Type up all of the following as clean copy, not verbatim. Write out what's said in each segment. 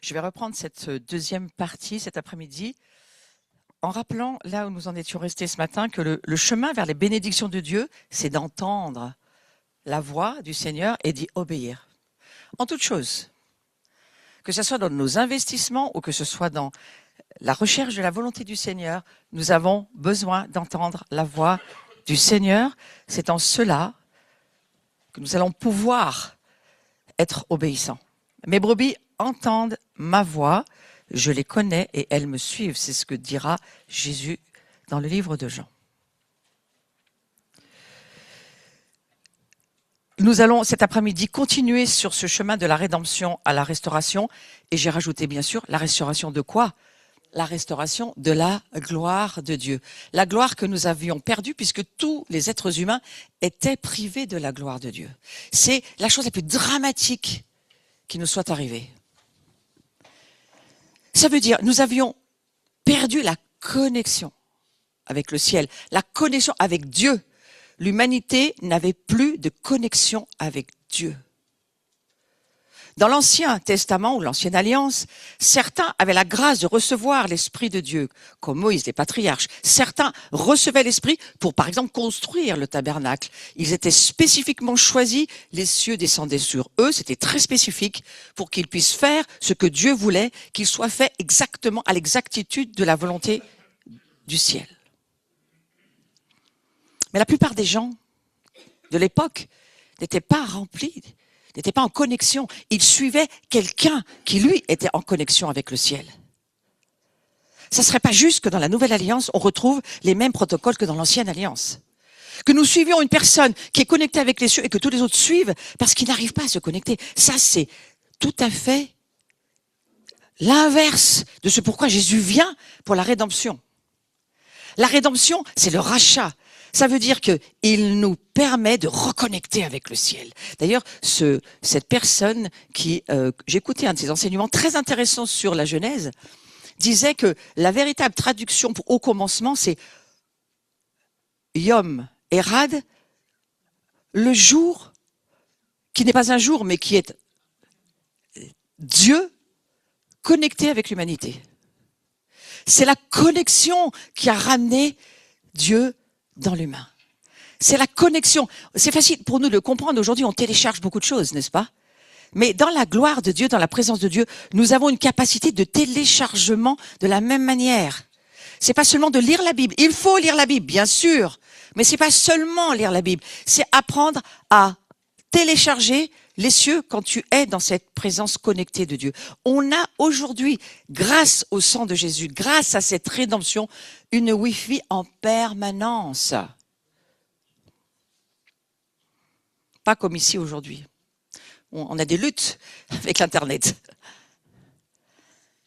Je vais reprendre cette deuxième partie cet après-midi en rappelant, là où nous en étions restés ce matin, que le chemin vers les bénédictions de Dieu, c'est d'entendre la voix du Seigneur et d'y obéir. En toute chose, que ce soit dans nos investissements ou que ce soit dans la recherche de la volonté du Seigneur, nous avons besoin d'entendre la voix du Seigneur. C'est en cela que nous allons pouvoir être obéissants. Mes brebis entendent ma voix, je les connais et elles me suivent. C'est ce que dira Jésus dans le livre de Jean. Nous allons cet après-midi continuer sur ce chemin de la rédemption à la restauration. Et j'ai rajouté bien sûr la restauration de quoi ? La restauration de la gloire de Dieu. La gloire que nous avions perdue puisque tous les êtres humains étaient privés de la gloire de Dieu. C'est la chose la plus dramatique qui nous soit arrivée. Ça veut dire, nous avions perdu la connexion avec le ciel, la connexion avec Dieu. L'humanité n'avait plus de connexion avec Dieu. Dans l'Ancien Testament ou l'Ancienne Alliance, certains avaient la grâce de recevoir l'Esprit de Dieu, comme Moïse, les patriarches. Certains recevaient l'Esprit pour, par exemple, construire le tabernacle. Ils étaient spécifiquement choisis, les cieux descendaient sur eux, c'était très spécifique, pour qu'ils puissent faire ce que Dieu voulait, qu'il soit fait exactement à l'exactitude de la volonté du ciel. Mais la plupart des gens de l'époque n'étaient pas remplis, n'étaient pas en connexion. Ils suivaient quelqu'un qui, lui, était en connexion avec le ciel. Ça ne serait pas juste que dans la Nouvelle Alliance, on retrouve les mêmes protocoles que dans l'Ancienne Alliance. Que nous suivions une personne qui est connectée avec les cieux et que tous les autres suivent parce qu'ils n'arrivent pas à se connecter. Ça, c'est tout à fait l'inverse de ce pourquoi Jésus vient pour la rédemption. La rédemption, c'est le rachat. Ça veut dire qu'il nous permet de reconnecter avec le ciel. D'ailleurs, cette personne qui, j'écoutais un de ses enseignements très intéressants sur la Genèse, disait que la véritable traduction pour au commencement, c'est Yom Erad, le jour qui n'est pas un jour, mais qui est Dieu connecté avec l'humanité. C'est la connexion qui a ramené Dieu dans l'humain. C'est la connexion. C'est facile pour nous de comprendre. Aujourd'hui, on télécharge beaucoup de choses, n'est-ce pas? Mais dans la gloire de Dieu, dans la présence de Dieu, nous avons une capacité de téléchargement de la même manière. C'est pas seulement de lire la Bible. Il faut lire la Bible, bien sûr. Mais c'est pas seulement lire la Bible. C'est apprendre à télécharger les cieux quand tu es dans cette présence connectée de Dieu. On a aujourd'hui, grâce au sang de Jésus, grâce à cette rédemption, une Wi-Fi en permanence. Pas comme ici aujourd'hui. On a des luttes avec l'Internet.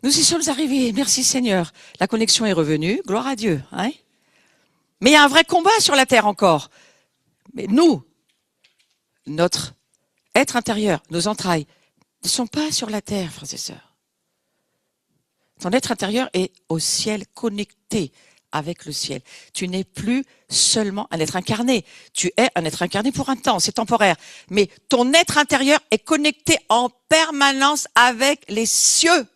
Nous y sommes arrivés, merci Seigneur. La connexion est revenue, gloire à Dieu. Hein? Mais il y a un vrai combat sur la terre encore. Mais nous, notre être intérieur, nos entrailles, ne sont pas sur la terre, frères et sœurs. Ton être intérieur est au ciel, connecté avec le ciel. Tu n'es plus seulement un être incarné. Tu es un être incarné pour un temps, c'est temporaire. Mais ton être intérieur est connecté en permanence avec les cieux.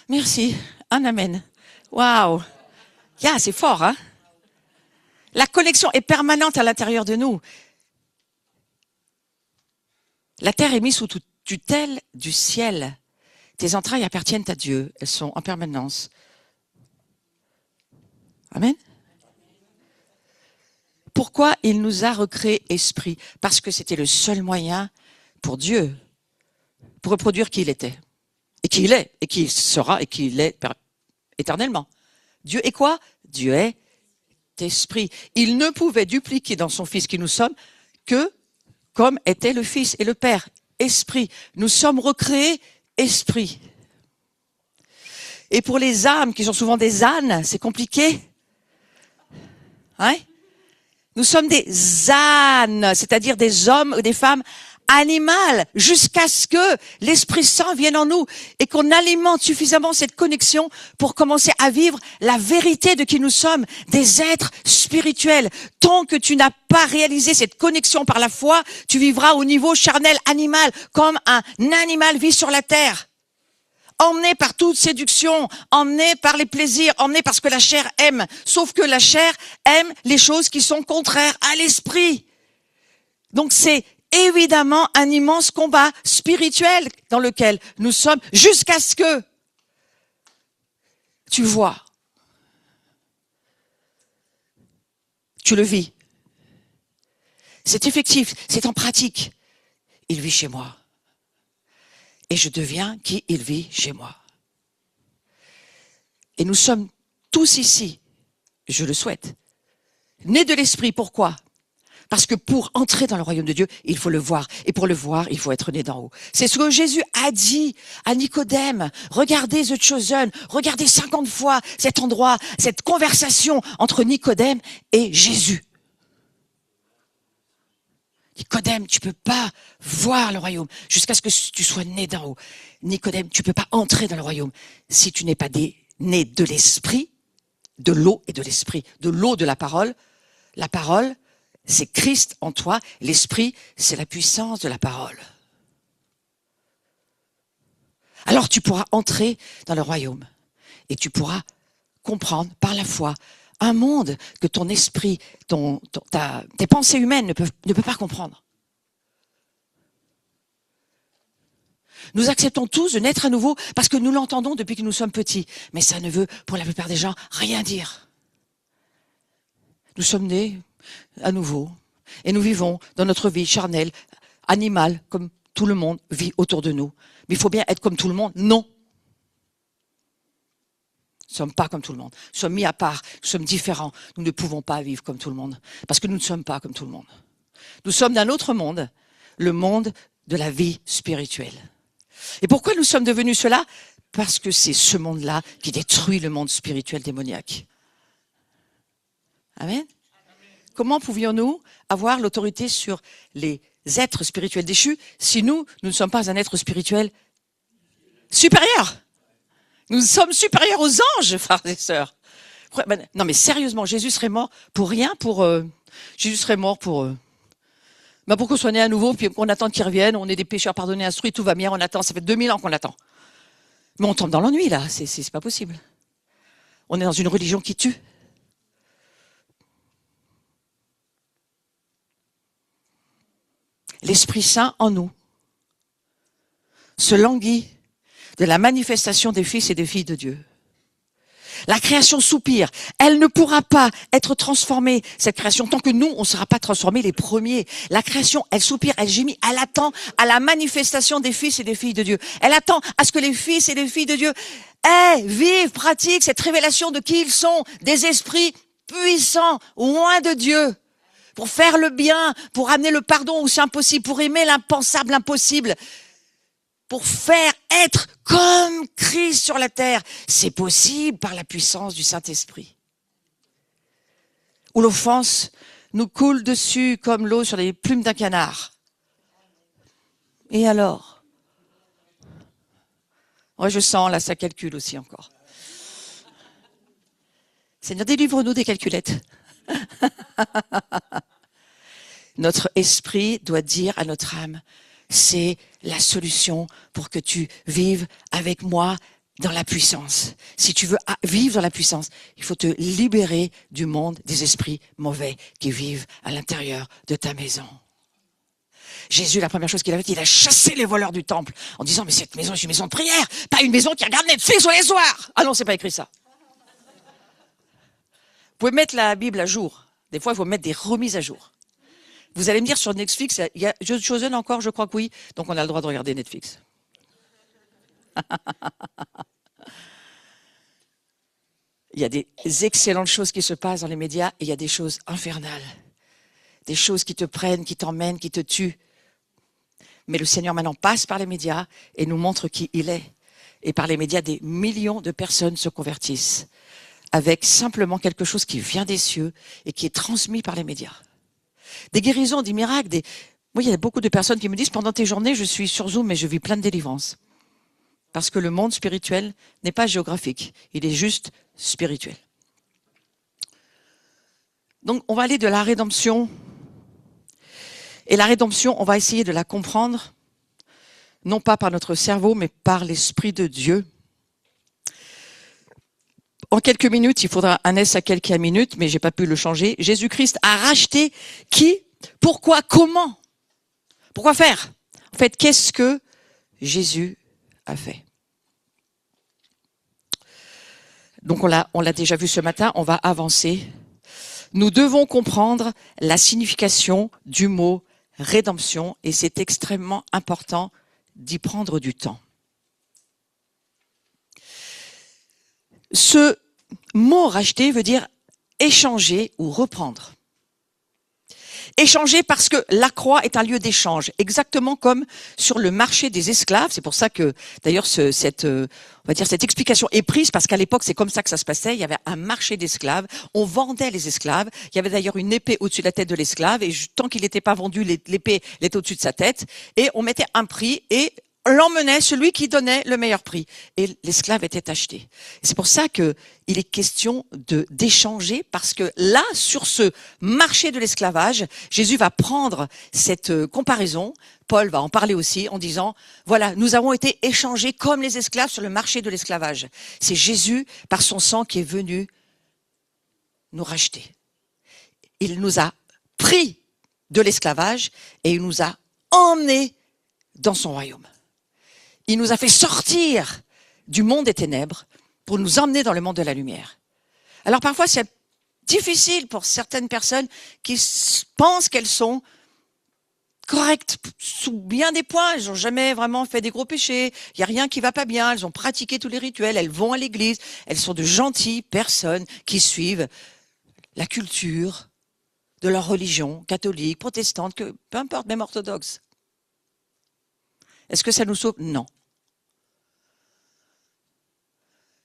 Merci. Un amen. Waouh. C'est fort, hein? La connexion est permanente à l'intérieur de nous. La terre est mise sous tutelle du ciel. Tes entrailles appartiennent à Dieu. Elles sont en permanence. Amen. Pourquoi il nous a recréé esprit? Parce que c'était le seul moyen pour Dieu, pour reproduire qui il était. Et qui il est, et qui il sera, et qui il est éternellement. Dieu est quoi? Dieu est esprit. Il ne pouvait dupliquer dans son Fils qui nous sommes que comme était le Fils et le Père, esprit. Nous sommes recréés esprit. Et pour les âmes qui sont souvent des ânes, c'est compliqué. Hein? Nous sommes des ânes, c'est-à-dire des hommes ou des femmes animal jusqu'à ce que l'Esprit Saint vienne en nous et qu'on alimente suffisamment cette connexion pour commencer à vivre la vérité de qui nous sommes, des êtres spirituels. Tant que tu n'as pas réalisé cette connexion par la foi, tu vivras au niveau charnel animal, comme un animal vit sur la terre. Emmené par toute séduction, emmené par les plaisirs, emmené par ce que la chair aime. Sauf que la chair aime les choses qui sont contraires à l'esprit. Donc c'est évidemment un immense combat spirituel dans lequel nous sommes jusqu'à ce que tu vois, tu le vis. C'est effectif, c'est en pratique. Il vit chez moi. Et je deviens qui il vit chez moi. Et nous sommes tous ici, je le souhaite, nés de l'esprit. Pourquoi ? Parce que pour entrer dans le royaume de Dieu, il faut le voir. Et pour le voir, il faut être né d'en haut. C'est ce que Jésus a dit à Nicodème. Regardez The Chosen, regardez 50 fois cet endroit, cette conversation entre Nicodème et Jésus. Nicodème, tu peux pas voir le royaume jusqu'à ce que tu sois né d'en haut. Nicodème, tu peux pas entrer dans le royaume si tu n'es pas né de l'esprit, de l'eau et de l'esprit. De l'eau de la parole. La parole, c'est Christ en toi. L'esprit, c'est la puissance de la parole. Alors tu pourras entrer dans le royaume et tu pourras comprendre par la foi un monde que ton esprit, tes pensées humaines ne peuvent pas comprendre. Nous acceptons tous de naître à nouveau parce que nous l'entendons depuis que nous sommes petits. Mais ça ne veut, pour la plupart des gens, rien dire. Nous sommes nés à nouveau et nous vivons dans notre vie charnelle, animale, comme tout le monde vit autour de nous. Mais il faut bien être comme tout le monde? Non. Nous ne sommes pas comme tout le monde. Nous sommes mis à part, nous sommes différents. Nous ne pouvons pas vivre comme tout le monde parce que nous ne sommes pas comme tout le monde. Nous sommes d'un autre monde, le monde de la vie spirituelle. Et pourquoi nous sommes devenus cela? Parce que c'est ce monde-là qui détruit le monde spirituel démoniaque. Amen. Comment pouvions-nous avoir l'autorité sur les êtres spirituels déchus si nous ne sommes pas un être spirituel supérieur? Nous sommes supérieurs aux anges, frères et sœurs. Non mais sérieusement, Jésus serait mort pour rien, Jésus serait mort pour qu'on soit né à nouveau, puis qu'on attend qu'il revienne, on est des pécheurs pardonnés, instruits, tout va bien, on attend, ça fait 2000 ans qu'on attend. Mais on tombe dans l'ennui là, c'est pas possible. On est dans une religion qui tue. L'Esprit Saint en nous se languit de la manifestation des fils et des filles de Dieu. La création soupire. Elle ne pourra pas être transformée, cette création, tant que nous, on ne sera pas transformés les premiers. La création, elle soupire, elle gémit, elle attend à la manifestation des fils et des filles de Dieu. Elle attend à ce que les fils et les filles de Dieu vivent, pratiquent cette révélation de qui ils sont, des esprits puissants, loin de Dieu, pour faire le bien, pour amener le pardon où c'est impossible, pour aimer l'impensable, l'impossible, pour faire être comme Christ sur la terre. C'est possible par la puissance du Saint-Esprit. Où l'offense nous coule dessus comme l'eau sur les plumes d'un canard. Et alors? Ouais, je sens, là, ça calcule aussi encore. Seigneur, délivre-nous des calculettes. Notre esprit doit dire à notre âme, c'est la solution pour que tu vives avec moi dans la puissance. Si tu veux vivre dans la puissance, il faut te libérer du monde des esprits mauvais qui vivent à l'intérieur de ta maison. Jésus, la première chose qu'il a faite, il a chassé les voleurs du temple en disant, mais cette maison est une maison de prière, pas une maison qui regarde Netflix tous les soirs. Ah non, c'est pas écrit ça. Vous pouvez mettre la Bible à jour. Des fois, il faut mettre des remises à jour. Vous allez me dire sur Netflix, il y a The Chosen encore, je crois que oui, donc on a le droit de regarder Netflix. Il y a des excellentes choses qui se passent dans les médias et il y a des choses infernales. Des choses qui te prennent, qui t'emmènent, qui te tuent. Mais le Seigneur maintenant passe par les médias et nous montre qui il est. Et par les médias, des millions de personnes se convertissent avec simplement quelque chose qui vient des cieux et qui est transmis par les médias. Des guérisons, des miracles, Moi, il y a beaucoup de personnes qui me disent, pendant tes journées, je suis sur Zoom et je vis plein de délivrance. Parce que le monde spirituel n'est pas géographique, il est juste spirituel. Donc, on va aller de la rédemption. Et la rédemption, on va essayer de la comprendre, non pas par notre cerveau, mais par l'Esprit de Dieu. En quelques minutes, il faudra un S à quelques minutes, mais j'ai pas pu le changer. Jésus-Christ a racheté qui? Pourquoi? Comment? Pourquoi faire? En fait, qu'est-ce que Jésus a fait? Donc on l'a déjà vu ce matin, on va avancer. Nous devons comprendre la signification du mot rédemption et c'est extrêmement important d'y prendre du temps. Ce mot racheter veut dire échanger ou reprendre. Échanger parce que la croix est un lieu d'échange, exactement comme sur le marché des esclaves. C'est pour ça que, d'ailleurs, cette explication est prise parce qu'à l'époque, c'est comme ça que ça se passait. Il y avait un marché d'esclaves. On vendait les esclaves. Il y avait d'ailleurs une épée au-dessus de la tête de l'esclave et tant qu'il n'était pas vendu, l'épée était au-dessus de sa tête. Et on mettait un prix et l'emmenait celui qui donnait le meilleur prix. Et l'esclave était acheté. Et c'est pour ça que il est question d'échanger parce que là, sur ce marché de l'esclavage, Jésus va prendre cette comparaison. Paul va en parler aussi en disant, voilà, nous avons été échangés comme les esclaves sur le marché de l'esclavage. C'est Jésus, par son sang, qui est venu nous racheter. Il nous a pris de l'esclavage et il nous a emmenés dans son royaume. Il nous a fait sortir du monde des ténèbres pour nous emmener dans le monde de la lumière. Alors parfois, c'est difficile pour certaines personnes qui pensent qu'elles sont correctes sous bien des points. Elles n'ont jamais vraiment fait des gros péchés. Il n'y a rien qui va pas bien. Elles ont pratiqué tous les rituels. Elles vont à l'église. Elles sont de gentilles personnes qui suivent la culture de leur religion, catholique, protestante, peu importe, même orthodoxe. Est-ce que ça nous sauve? Non.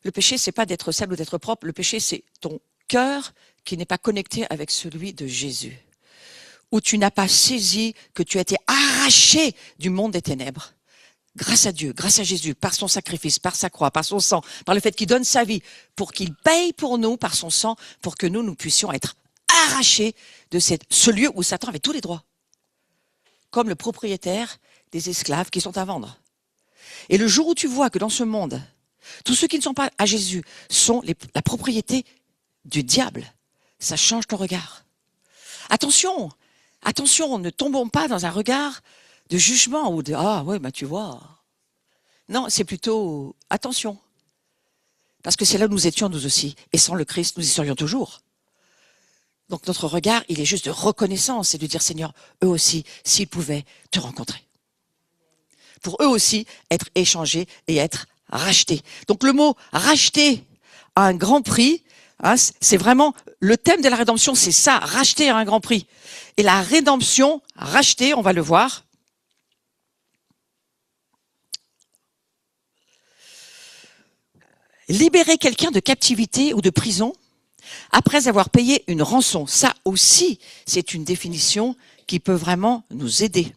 Le péché, c'est pas d'être sale ou d'être propre. Le péché, c'est ton cœur qui n'est pas connecté avec celui de Jésus. Où tu n'as pas saisi que tu as été arraché du monde des ténèbres. Grâce à Dieu, grâce à Jésus, par son sacrifice, par sa croix, par son sang, par le fait qu'il donne sa vie, pour qu'il paye pour nous, par son sang, pour que nous puissions être arrachés de ce lieu où Satan avait tous les droits. Comme le propriétaire des esclaves qui sont à vendre. Et le jour où tu vois que dans ce monde, tous ceux qui ne sont pas à Jésus sont la propriété du diable, ça change ton regard. Attention, ne tombons pas dans un regard de jugement ou de « Ah ouais, tu vois ». Non, c'est plutôt « Attention ». Parce que c'est là où nous étions nous aussi. Et sans le Christ, nous y serions toujours. Donc notre regard, il est juste de reconnaissance et de dire « Seigneur, eux aussi, s'ils pouvaient te rencontrer ». Pour eux aussi, être échangés et être racheter. Donc le mot racheter à un grand prix, hein, c'est vraiment le thème de la rédemption, c'est ça, racheter à un grand prix. Et la rédemption, racheter, on va le voir. Libérer quelqu'un de captivité ou de prison après avoir payé une rançon, ça aussi, c'est une définition qui peut vraiment nous aider.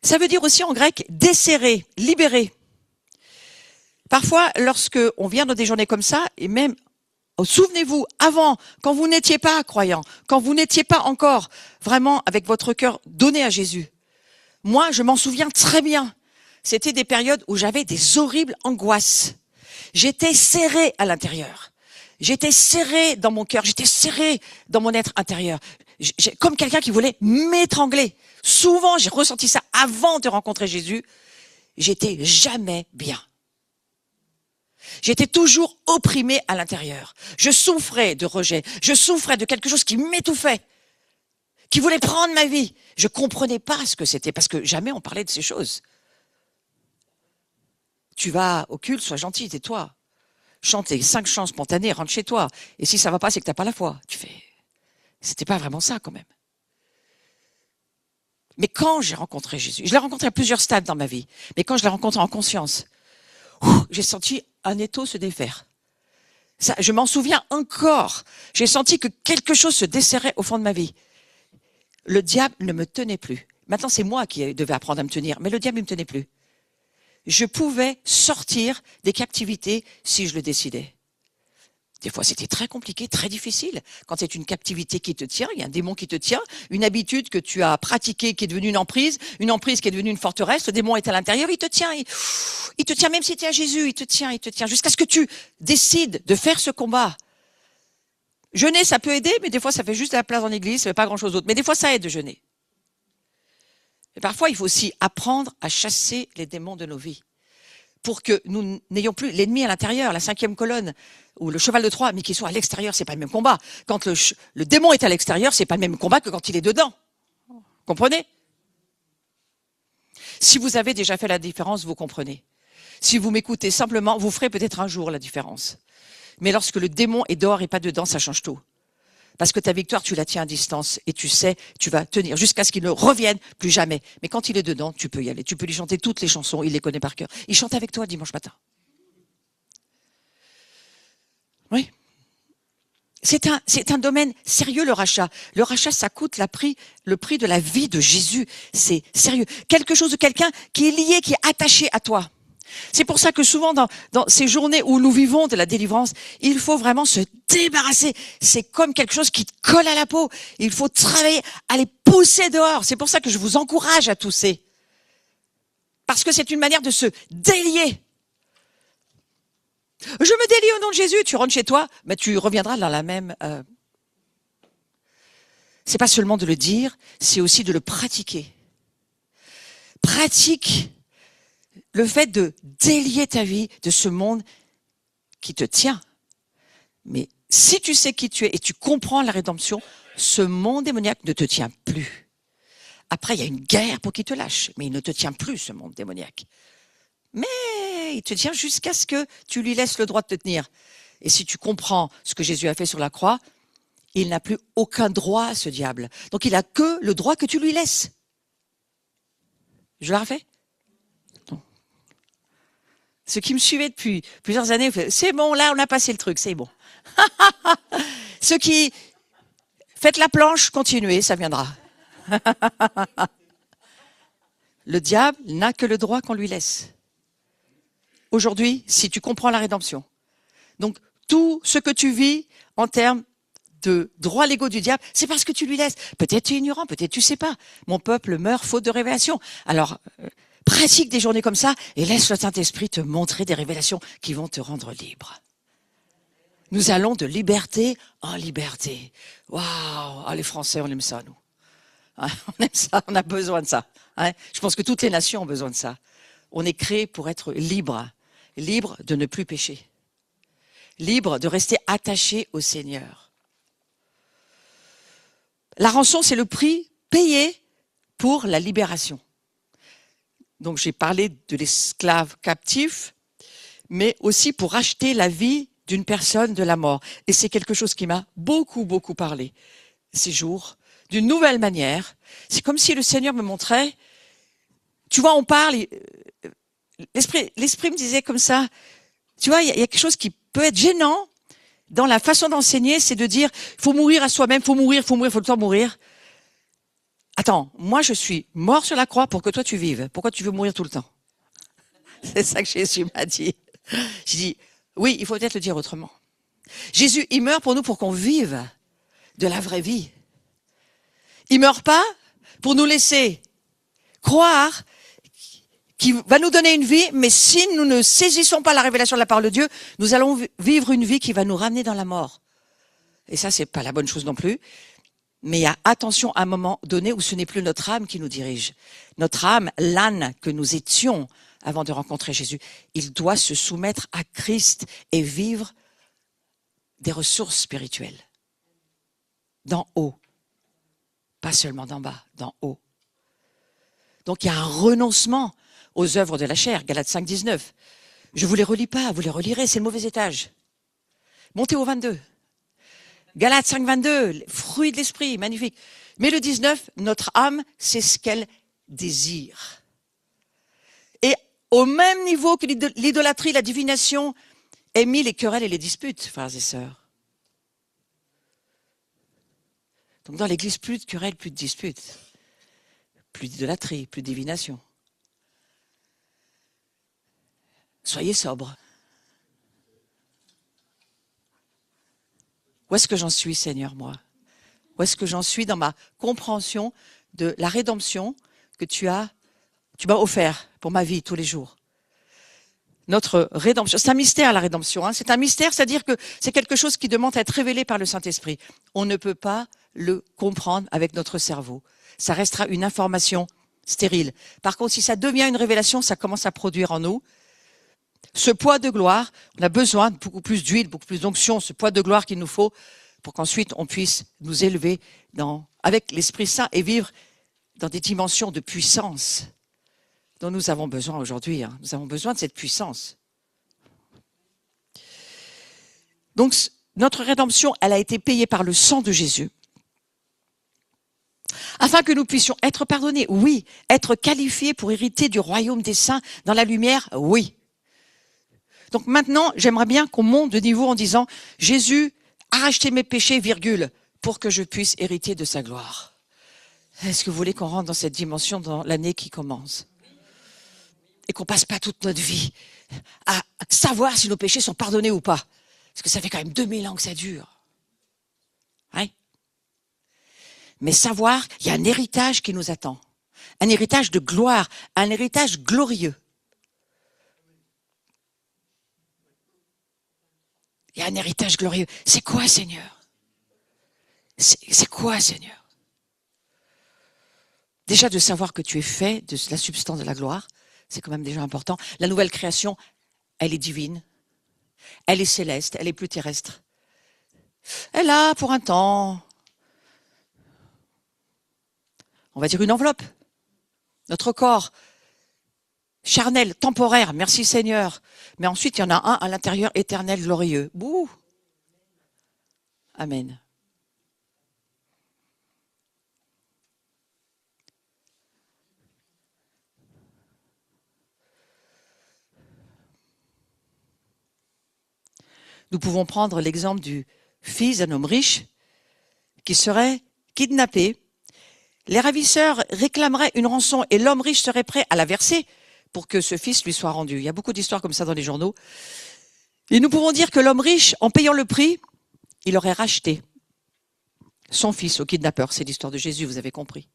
Ça veut dire aussi en grec desserrer, libérer. Parfois, lorsque on vient dans des journées comme ça, et même, souvenez-vous, avant, quand vous n'étiez pas croyant, quand vous n'étiez pas encore vraiment avec votre cœur donné à Jésus, moi, je m'en souviens très bien. C'était des périodes où j'avais des horribles angoisses. J'étais serré à l'intérieur. J'étais serré dans mon cœur, j'étais serré dans mon être intérieur. Comme quelqu'un qui voulait m'étrangler. Souvent, j'ai ressenti ça avant de rencontrer Jésus. J'étais jamais bien. J'étais toujours opprimé à l'intérieur. Je souffrais de rejet. Je souffrais de quelque chose qui m'étouffait, qui voulait prendre ma vie. Je comprenais pas ce que c'était parce que jamais on parlait de ces choses. Tu vas au culte, sois gentil, tais-toi. Chante tes 5 chants spontanés, rentre chez toi. Et si ça va pas, c'est que t'as pas la foi. Tu fais, c'était pas vraiment ça quand même. Mais quand j'ai rencontré Jésus, je l'ai rencontré à plusieurs stades dans ma vie, mais quand je l'ai rencontré en conscience, j'ai senti un étau se défaire. Ça, je m'en souviens encore. J'ai senti que quelque chose se desserrait au fond de ma vie. le diable ne me tenait plus. Maintenant, c'est moi qui devais apprendre à me tenir, mais le diable ne me tenait plus. Je pouvais sortir des captivités si je le décidais. Des fois, c'était très compliqué, très difficile. Quand c'est une captivité qui te tient, il y a un démon qui te tient, une habitude que tu as pratiquée qui est devenue une emprise qui est devenue une forteresse, le démon est à l'intérieur, il te tient. Il te tient même si tu es à Jésus, il te tient, jusqu'à ce que tu décides de faire ce combat. Jeûner, ça peut aider, mais des fois, ça fait juste de la place en église, ça fait pas grand-chose d'autre. Mais des fois, ça aide de jeûner. Et parfois, il faut aussi apprendre à chasser les démons de nos vies pour que nous n'ayons plus l'ennemi à l'intérieur, la 5e colonne, ou le cheval de Troie, mais qu'il soit à l'extérieur, c'est pas le même combat. Quand le démon est à l'extérieur, c'est pas le même combat que quand il est dedans. Comprenez? Si vous avez déjà fait la différence, vous comprenez. Si vous m'écoutez simplement, vous ferez peut-être un jour la différence. Mais lorsque le démon est dehors et pas dedans, ça change tout. Parce que ta victoire, tu la tiens à distance et tu sais, tu vas tenir jusqu'à ce qu'il ne revienne plus jamais. Mais quand il est dedans, tu peux y aller. Tu peux lui chanter toutes les chansons, il les connaît par cœur. Il chante avec toi dimanche matin. Oui. C'est un domaine sérieux, le rachat. Le rachat, ça coûte le prix de la vie de Jésus. C'est sérieux. Quelque chose de quelqu'un qui est lié, qui est attaché à toi. C'est pour ça que souvent, dans ces journées où nous vivons de la délivrance, il faut vraiment se débarrasser. C'est comme quelque chose qui te colle à la peau. Il faut travailler à les pousser dehors. C'est pour ça que je vous encourage à tousser. Parce que c'est une manière de se délier. Je me délie au nom de Jésus. Tu rentres chez toi, mais tu reviendras dans la même... C'est pas seulement de le dire, c'est aussi de le pratiquer. Pratique le fait de délier ta vie de ce monde qui te tient. Mais si tu sais qui tu es et tu comprends la rédemption, ce monde démoniaque ne te tient plus. Après, il y a une guerre pour qu'il te lâche, mais il ne te tient plus, ce monde démoniaque. Mais il te tient jusqu'à ce que tu lui laisses le droit de te tenir. Et si tu comprends ce que Jésus a fait sur la croix, il n'a plus aucun droit, ce diable. Donc il a que le droit que tu lui laisses. Je la refais? Ceux qui me suivaient depuis plusieurs années, c'est bon, là, on a passé le truc, c'est bon. Ceux qui faites la planche, continuez, ça viendra. Le diable n'a que le droit qu'on lui laisse. Aujourd'hui, si tu comprends la rédemption, donc tout ce que tu vis en termes de droits légaux du diable, c'est parce que tu lui laisses. Peut-être tu es ignorant, peut-être tu sais pas. Mon peuple meurt faute de révélation. Alors, pratique des journées comme ça et laisse le Saint-Esprit te montrer des révélations qui vont te rendre libre. Nous allons de liberté en liberté. Waouh, les Français, on aime ça, nous. On aime ça, on a besoin de ça. Je pense que toutes les nations ont besoin de ça. On est créé pour être libre, libre de ne plus pécher, libre de rester attaché au Seigneur. La rançon, c'est le prix payé pour la libération. Donc j'ai parlé de l'esclave captif, mais aussi pour racheter la vie d'une personne de la mort. Et c'est quelque chose qui m'a beaucoup, beaucoup parlé ces jours, d'une nouvelle manière. C'est comme si le Seigneur me montrait, tu vois, on parle, l'esprit me disait comme ça, tu vois, il y a quelque chose qui peut être gênant dans la façon d'enseigner, c'est de dire, il faut mourir à soi-même, il faut tout le temps mourir. Attends, moi je suis mort sur la croix pour que toi tu vives. Pourquoi tu veux mourir tout le temps? C'est ça que Jésus m'a dit. J'ai dit, oui, il faut peut-être le dire autrement. Jésus, il meurt pour nous pour qu'on vive de la vraie vie. Il meurt pas pour nous laisser croire qu'il va nous donner une vie, mais si nous ne saisissons pas la révélation de la parole de Dieu, nous allons vivre une vie qui va nous ramener dans la mort. Et ça, c'est pas la bonne chose non plus. Mais il y a attention à un moment donné où ce n'est plus notre âme qui nous dirige. Notre âme, l'âne que nous étions avant de rencontrer Jésus, il doit se soumettre à Christ et vivre des ressources spirituelles. D'en haut. Pas seulement d'en bas, d'en haut. Donc il y a un renoncement aux œuvres de la chair, Galates 5, 19. Je vous les relis pas, vous les relirez, c'est le mauvais étage. Montez au 22. Galates 5, 22, fruit de l'esprit, magnifique. Mais le 19, notre âme, c'est ce qu'elle désire. Et au même niveau que l'idolâtrie, la divination, est mis les querelles et les disputes, frères et sœurs. Donc dans l'église, plus de querelles, plus de disputes, plus d'idolâtrie, plus de divination. Soyez sobres. Où est-ce que j'en suis, Seigneur, moi? Où est-ce que j'en suis dans ma compréhension de la rédemption que tu m'as offert pour ma vie tous les jours? Notre rédemption, c'est un mystère la rédemption, hein. C'est un mystère, c'est-à-dire que c'est quelque chose qui demande à être révélé par le Saint-Esprit. On ne peut pas le comprendre avec notre cerveau. Ça restera une information stérile. Par contre, si ça devient une révélation, ça commence à produire en nous ce poids de gloire. On a besoin de beaucoup plus d'huile, beaucoup plus d'onction, ce poids de gloire qu'il nous faut pour qu'ensuite on puisse nous élever avec l'Esprit Saint et vivre dans des dimensions de puissance dont nous avons besoin aujourd'hui. Hein. Nous avons besoin de cette puissance. Donc, notre rédemption, elle a été payée par le sang de Jésus. Afin que nous puissions être pardonnés, oui. Être qualifiés pour hériter du royaume des saints dans la lumière, oui. Donc maintenant, j'aimerais bien qu'on monte de niveau en disant, Jésus a racheté mes péchés, virgule, pour que je puisse hériter de sa gloire. Est-ce que vous voulez qu'on rentre dans cette dimension dans l'année qui commence? Et qu'on passe pas toute notre vie à savoir si nos péchés sont pardonnés ou pas. Parce que ça fait quand même 2000 ans que ça dure. Hein? Mais savoir, il y a un héritage qui nous attend. Un héritage de gloire, un héritage glorieux. Il y a un héritage glorieux. C'est quoi, Seigneur? C'est quoi, Seigneur? Déjà de savoir que tu es fait de la substance de la gloire, c'est quand même déjà important. La nouvelle création, elle est divine, elle est céleste, elle est plus terrestre. Elle a pour un temps, on va dire une enveloppe. Notre corps, charnel, temporaire, merci Seigneur. Mais ensuite, il y en a un à l'intérieur, éternel, glorieux. Bouh. Amen. Nous pouvons prendre l'exemple du fils d'un homme riche qui serait kidnappé. Les ravisseurs réclameraient une rançon et l'homme riche serait prêt à la verser pour que ce fils lui soit rendu. Il y a beaucoup d'histoires comme ça dans les journaux. Et nous pouvons dire que l'homme riche, en payant le prix, il aurait racheté son fils au kidnappeur. C'est l'histoire de Jésus, vous avez compris.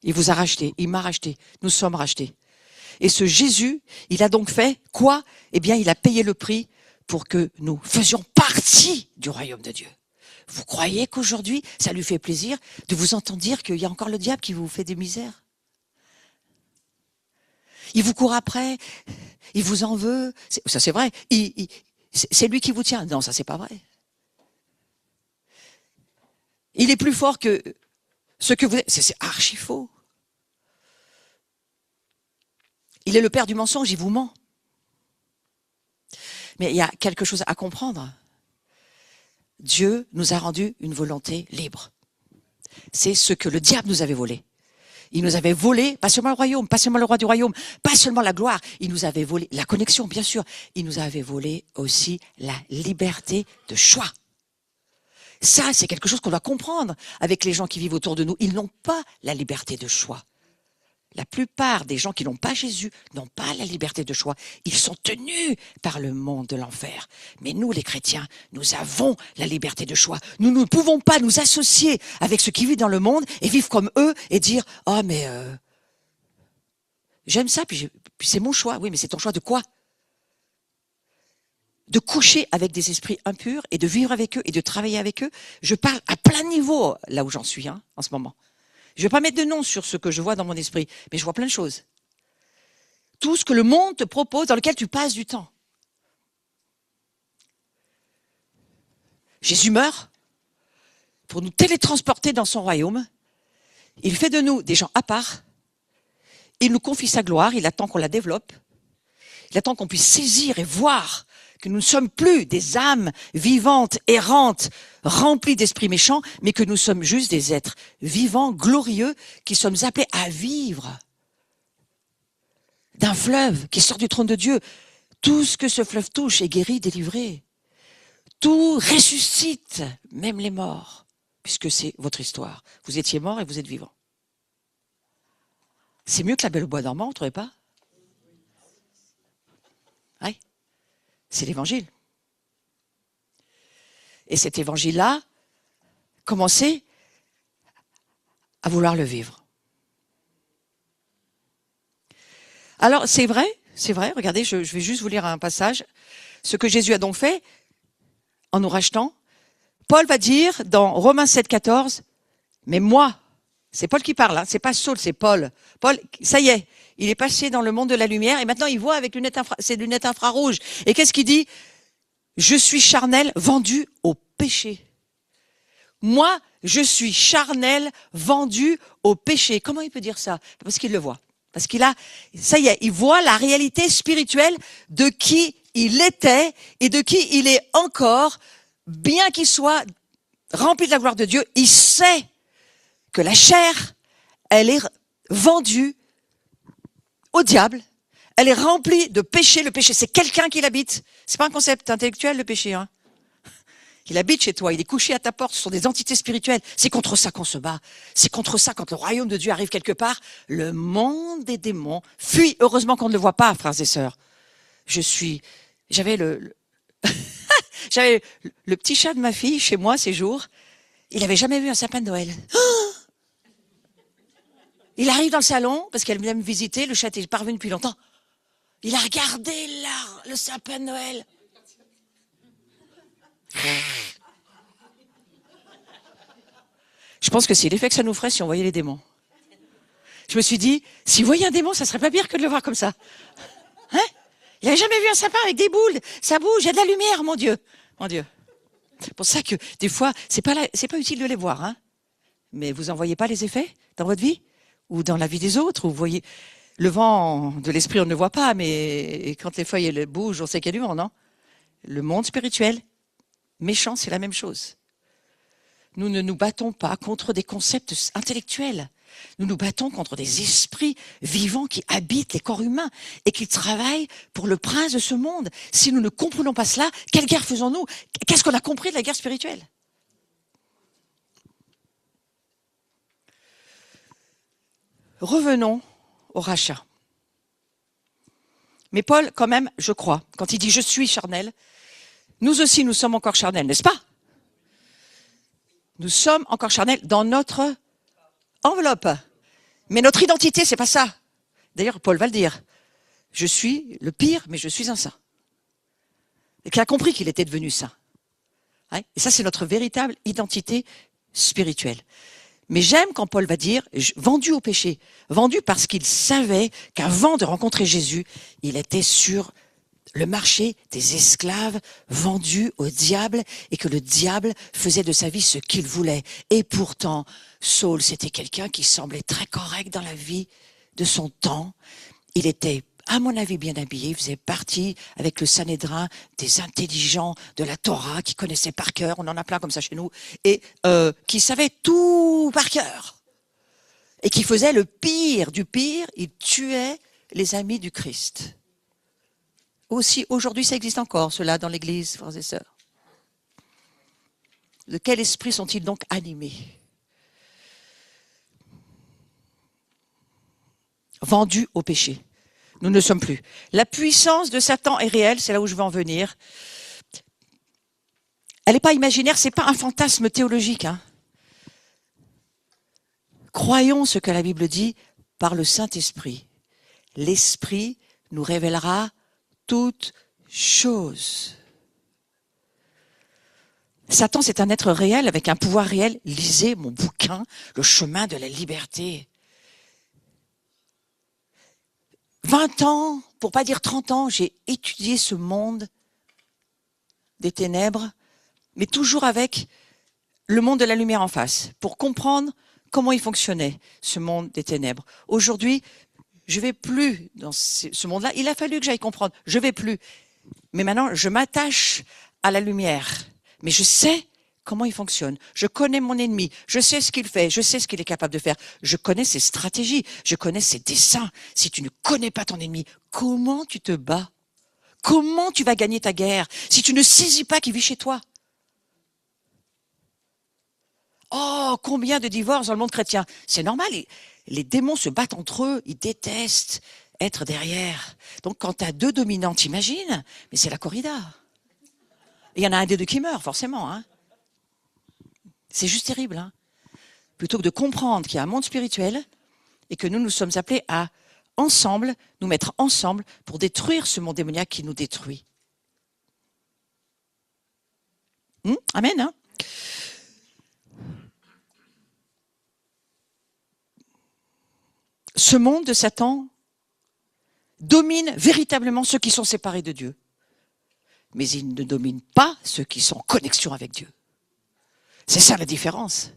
Il vous a racheté, il m'a racheté, nous sommes rachetés. Et ce Jésus, il a donc fait quoi? Eh bien, il a payé le prix pour que nous faisions partie du royaume de Dieu. Vous croyez qu'aujourd'hui, ça lui fait plaisir de vous entendre dire qu'il y a encore le diable qui vous fait des misères? Il vous court après, il vous en veut. Ça, c'est vrai. C'est lui qui vous tient. Non, ça, c'est pas vrai. Il est plus fort que ce que vous êtes. C'est archi faux. Il est le père du mensonge, il vous ment. Mais il y a quelque chose à comprendre. Dieu nous a rendu une volonté libre. C'est ce que le diable nous avait volé. Il nous avait volé, pas seulement le royaume, pas seulement le roi du royaume, pas seulement la gloire. Il nous avait volé la connexion, bien sûr. Il nous avait volé aussi la liberté de choix. Ça, c'est quelque chose qu'on doit comprendre avec les gens qui vivent autour de nous. Ils n'ont pas la liberté de choix. La plupart des gens qui n'ont pas Jésus n'ont pas la liberté de choix. Ils sont tenus par le monde de l'enfer. Mais nous, les chrétiens, nous avons la liberté de choix. Nous ne pouvons pas nous associer avec ceux qui vivent dans le monde et vivre comme eux et dire « Oh, mais j'aime ça, puis c'est mon choix. » Oui, mais c'est ton choix de quoi? De coucher avec des esprits impurs et de vivre avec eux et de travailler avec eux. Je parle à plein niveau là où j'en suis en ce moment. Je ne vais pas mettre de nom sur ce que je vois dans mon esprit, mais je vois plein de choses. Tout ce que le monde te propose, dans lequel tu passes du temps. Jésus meurt pour nous télétransporter dans son royaume. Il fait de nous des gens à part. Il nous confie sa gloire, il attend qu'on la développe. Il attend qu'on puisse saisir et voir que nous ne sommes plus des âmes vivantes, errantes, remplies d'esprits méchants, mais que nous sommes juste des êtres vivants, glorieux, qui sommes appelés à vivre d'un fleuve qui sort du trône de Dieu. Tout ce que ce fleuve touche est guéri, délivré. tout ressuscite, même les morts, puisque c'est votre histoire. Vous étiez mort et vous êtes vivant. C'est mieux que la Belle au bois dormant, vous ne trouvez pas? Oui, c'est l'évangile. Et cet évangile-là, commencez à vouloir le vivre. Alors, c'est vrai, regardez, je vais juste vous lire un passage. Ce que Jésus a donc fait, en nous rachetant, Paul va dire dans Romains 7, 14, mais moi, c'est Paul qui parle, hein, c'est pas Saul, c'est Paul. Paul, ça y est, il est passé dans le monde de la lumière et maintenant il voit avec ses lunettes infrarouges. Et qu'est-ce qu'il dit? Je suis charnel, vendu au péché. Moi, je suis charnel, vendu au péché. Comment il peut dire ça? Parce qu'il le voit. Parce qu'il a, ça y est, il voit la réalité spirituelle de qui il était et de qui il est encore, bien qu'il soit rempli de la gloire de Dieu. Il sait que la chair, elle est vendue au diable. Elle est remplie de péché. Le péché, c'est quelqu'un qui l'habite. C'est pas un concept intellectuel, le péché, hein. Il habite chez toi, il est couché à ta porte, ce sont des entités spirituelles. C'est contre ça qu'on se bat. C'est contre ça, quand le royaume de Dieu arrive quelque part, le monde des démons fuit. Heureusement qu'on ne le voit pas, frères et sœurs. J'avais j'avais le petit chat de ma fille chez moi ces jours. Il n'avait jamais vu un sapin de Noël. Oh, il arrive dans le salon, parce qu'elle venait me visiter, le chat est parvenu depuis longtemps. Il a regardé là, le sapin de Noël. Je pense que c'est l'effet que ça nous ferait si on voyait les démons. Je me suis dit, si vous voyez un démon, ça serait pas pire que de le voir comme ça. Hein? Il n'avait jamais vu un sapin avec des boules. Ça bouge, il y a de la lumière, mon Dieu. Mon Dieu. C'est pour ça que, des fois, c'est pas utile de les voir, hein. Mais vous en voyez pas les effets dans votre vie? Ou dans la vie des autres? Ou vous voyez, le vent de l'esprit, on ne le voit pas, mais quand les feuilles elles bougent, on sait qu'il y a du vent, non? Le monde spirituel, méchant, c'est la même chose. Nous ne nous battons pas contre des concepts intellectuels. Nous nous battons contre des esprits vivants qui habitent les corps humains et qui travaillent pour le prince de ce monde. Si nous ne comprenons pas cela, quelle guerre faisons-nous? Qu'est-ce qu'on a compris de la guerre spirituelle? Revenons au rachat. Mais Paul, quand même, je crois, quand il dit « je suis charnel », nous aussi, nous sommes encore charnels, n'est-ce pas? Nous sommes encore charnels dans notre enveloppe. Mais notre identité, c'est pas ça. D'ailleurs, Paul va le dire. Je suis le pire, mais je suis un saint. Et qu'il a compris qu'il était devenu saint. Et ça, c'est notre véritable identité spirituelle. Mais j'aime quand Paul va dire vendu au péché. Vendu parce qu'il savait qu'avant de rencontrer Jésus, il était sur le marché des esclaves vendus au diable et que le diable faisait de sa vie ce qu'il voulait. Et pourtant, Saul, c'était quelqu'un qui semblait très correct dans la vie de son temps. Il était, à mon avis, bien habillé. Il faisait partie, avec le Sanhédrin, des intelligents de la Torah qui connaissaient par cœur. On en a plein comme ça chez nous. Et qui savaient tout par cœur. Et qui faisait le pire du pire. Il tuait les amis du Christ. Aussi, aujourd'hui, ça existe encore, cela, dans l'Église, frères et sœurs. De quel esprit sont-ils donc animés? Vendus au péché. Nous ne sommes plus. La puissance de Satan est réelle, c'est là où je veux en venir. Elle n'est pas imaginaire, c'est pas un fantasme théologique. Hein. Croyons ce que la Bible dit par le Saint-Esprit. L'Esprit nous révélera toutes choses. Satan, c'est un être réel avec un pouvoir réel. Lisez mon bouquin, Le chemin de la liberté. 20 ans, pour pas dire 30 ans, j'ai étudié ce monde des ténèbres, mais toujours avec le monde de la lumière en face, pour comprendre comment il fonctionnait, ce monde des ténèbres. Aujourd'hui, je vais plus dans ce monde-là. Il a fallu que j'aille comprendre. Je vais plus. Mais maintenant, je m'attache à la lumière. Mais je sais comment il fonctionne. Je connais mon ennemi. Je sais ce qu'il fait. Je sais ce qu'il est capable de faire. Je connais ses stratégies. Je connais ses desseins. Si tu ne connais pas ton ennemi, comment tu te bats? Comment tu vas gagner ta guerre si tu ne saisis pas qu'il vit chez toi? Oh, combien de divorces dans le monde chrétien. C'est normal, les démons se battent entre eux, ils détestent être derrière. Donc quand tu as deux dominants, t'imagines, mais c'est la corrida. Il y en a un des deux qui meurt, forcément. Hein. C'est juste terrible. Hein. Plutôt que de comprendre qu'il y a un monde spirituel et que nous sommes appelés à, ensemble, nous mettre ensemble pour détruire ce monde démoniaque qui nous détruit. Amen. Hein. Ce monde de Satan domine véritablement ceux qui sont séparés de Dieu. Mais il ne domine pas ceux qui sont en connexion avec Dieu. C'est ça la différence.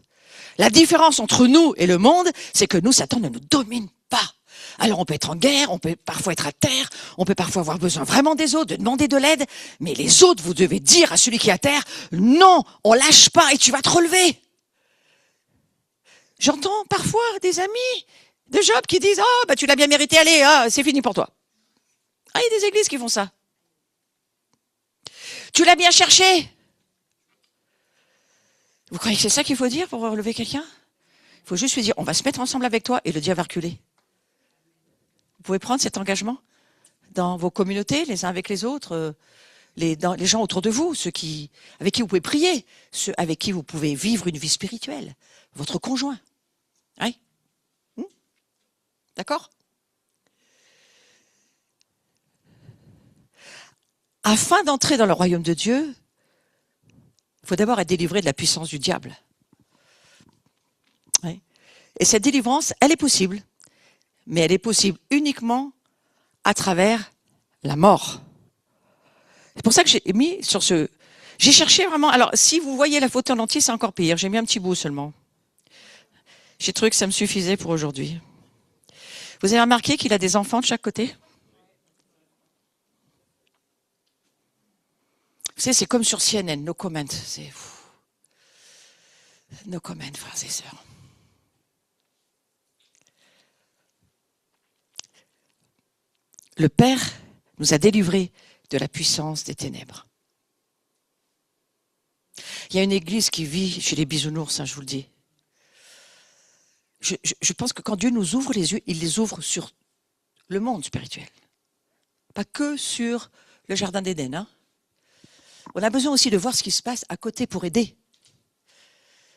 La différence entre nous et le monde, c'est que nous, Satan ne nous domine pas. Alors on peut être en guerre, on peut parfois être à terre, on peut parfois avoir besoin vraiment des autres, de demander de l'aide, mais les autres, vous devez dire à celui qui est à terre, non, on lâche pas et tu vas te relever. J'entends parfois des amis de Job qui disent, oh, bah tu l'as bien mérité, allez, c'est fini pour toi. Ah, il y a des églises qui font ça. Tu l'as bien cherché. Vous croyez que c'est ça qu'il faut dire pour relever quelqu'un? Il faut juste lui dire, on va se mettre ensemble avec toi et le diable va reculer. Vous pouvez prendre cet engagement dans vos communautés, les uns avec les autres, les gens autour de vous, avec qui vous pouvez prier, ceux avec qui vous pouvez vivre une vie spirituelle, votre conjoint. Oui. D'accord? Afin d'entrer dans le royaume de Dieu, il faut d'abord être délivré de la puissance du diable. Oui. Et cette délivrance, elle est possible, mais elle est possible uniquement à travers la mort. C'est pour ça que j'ai mis sur ce... J'ai cherché vraiment... Alors, si vous voyez la photo en entier, c'est encore pire. J'ai mis un petit bout seulement. J'ai trouvé que ça me suffisait pour aujourd'hui. Vous avez remarqué qu'il a des enfants de chaque côté? Vous savez, c'est comme sur CNN, no comment. C'est no comment, frères et sœurs. Le Père nous a délivrés de la puissance des ténèbres. Il y a une église qui vit chez les bisounours, hein, je vous le dis. Je pense que quand Dieu nous ouvre les yeux, il les ouvre sur le monde spirituel. Pas que sur le jardin d'Éden. Hein. On a besoin aussi de voir ce qui se passe à côté pour aider.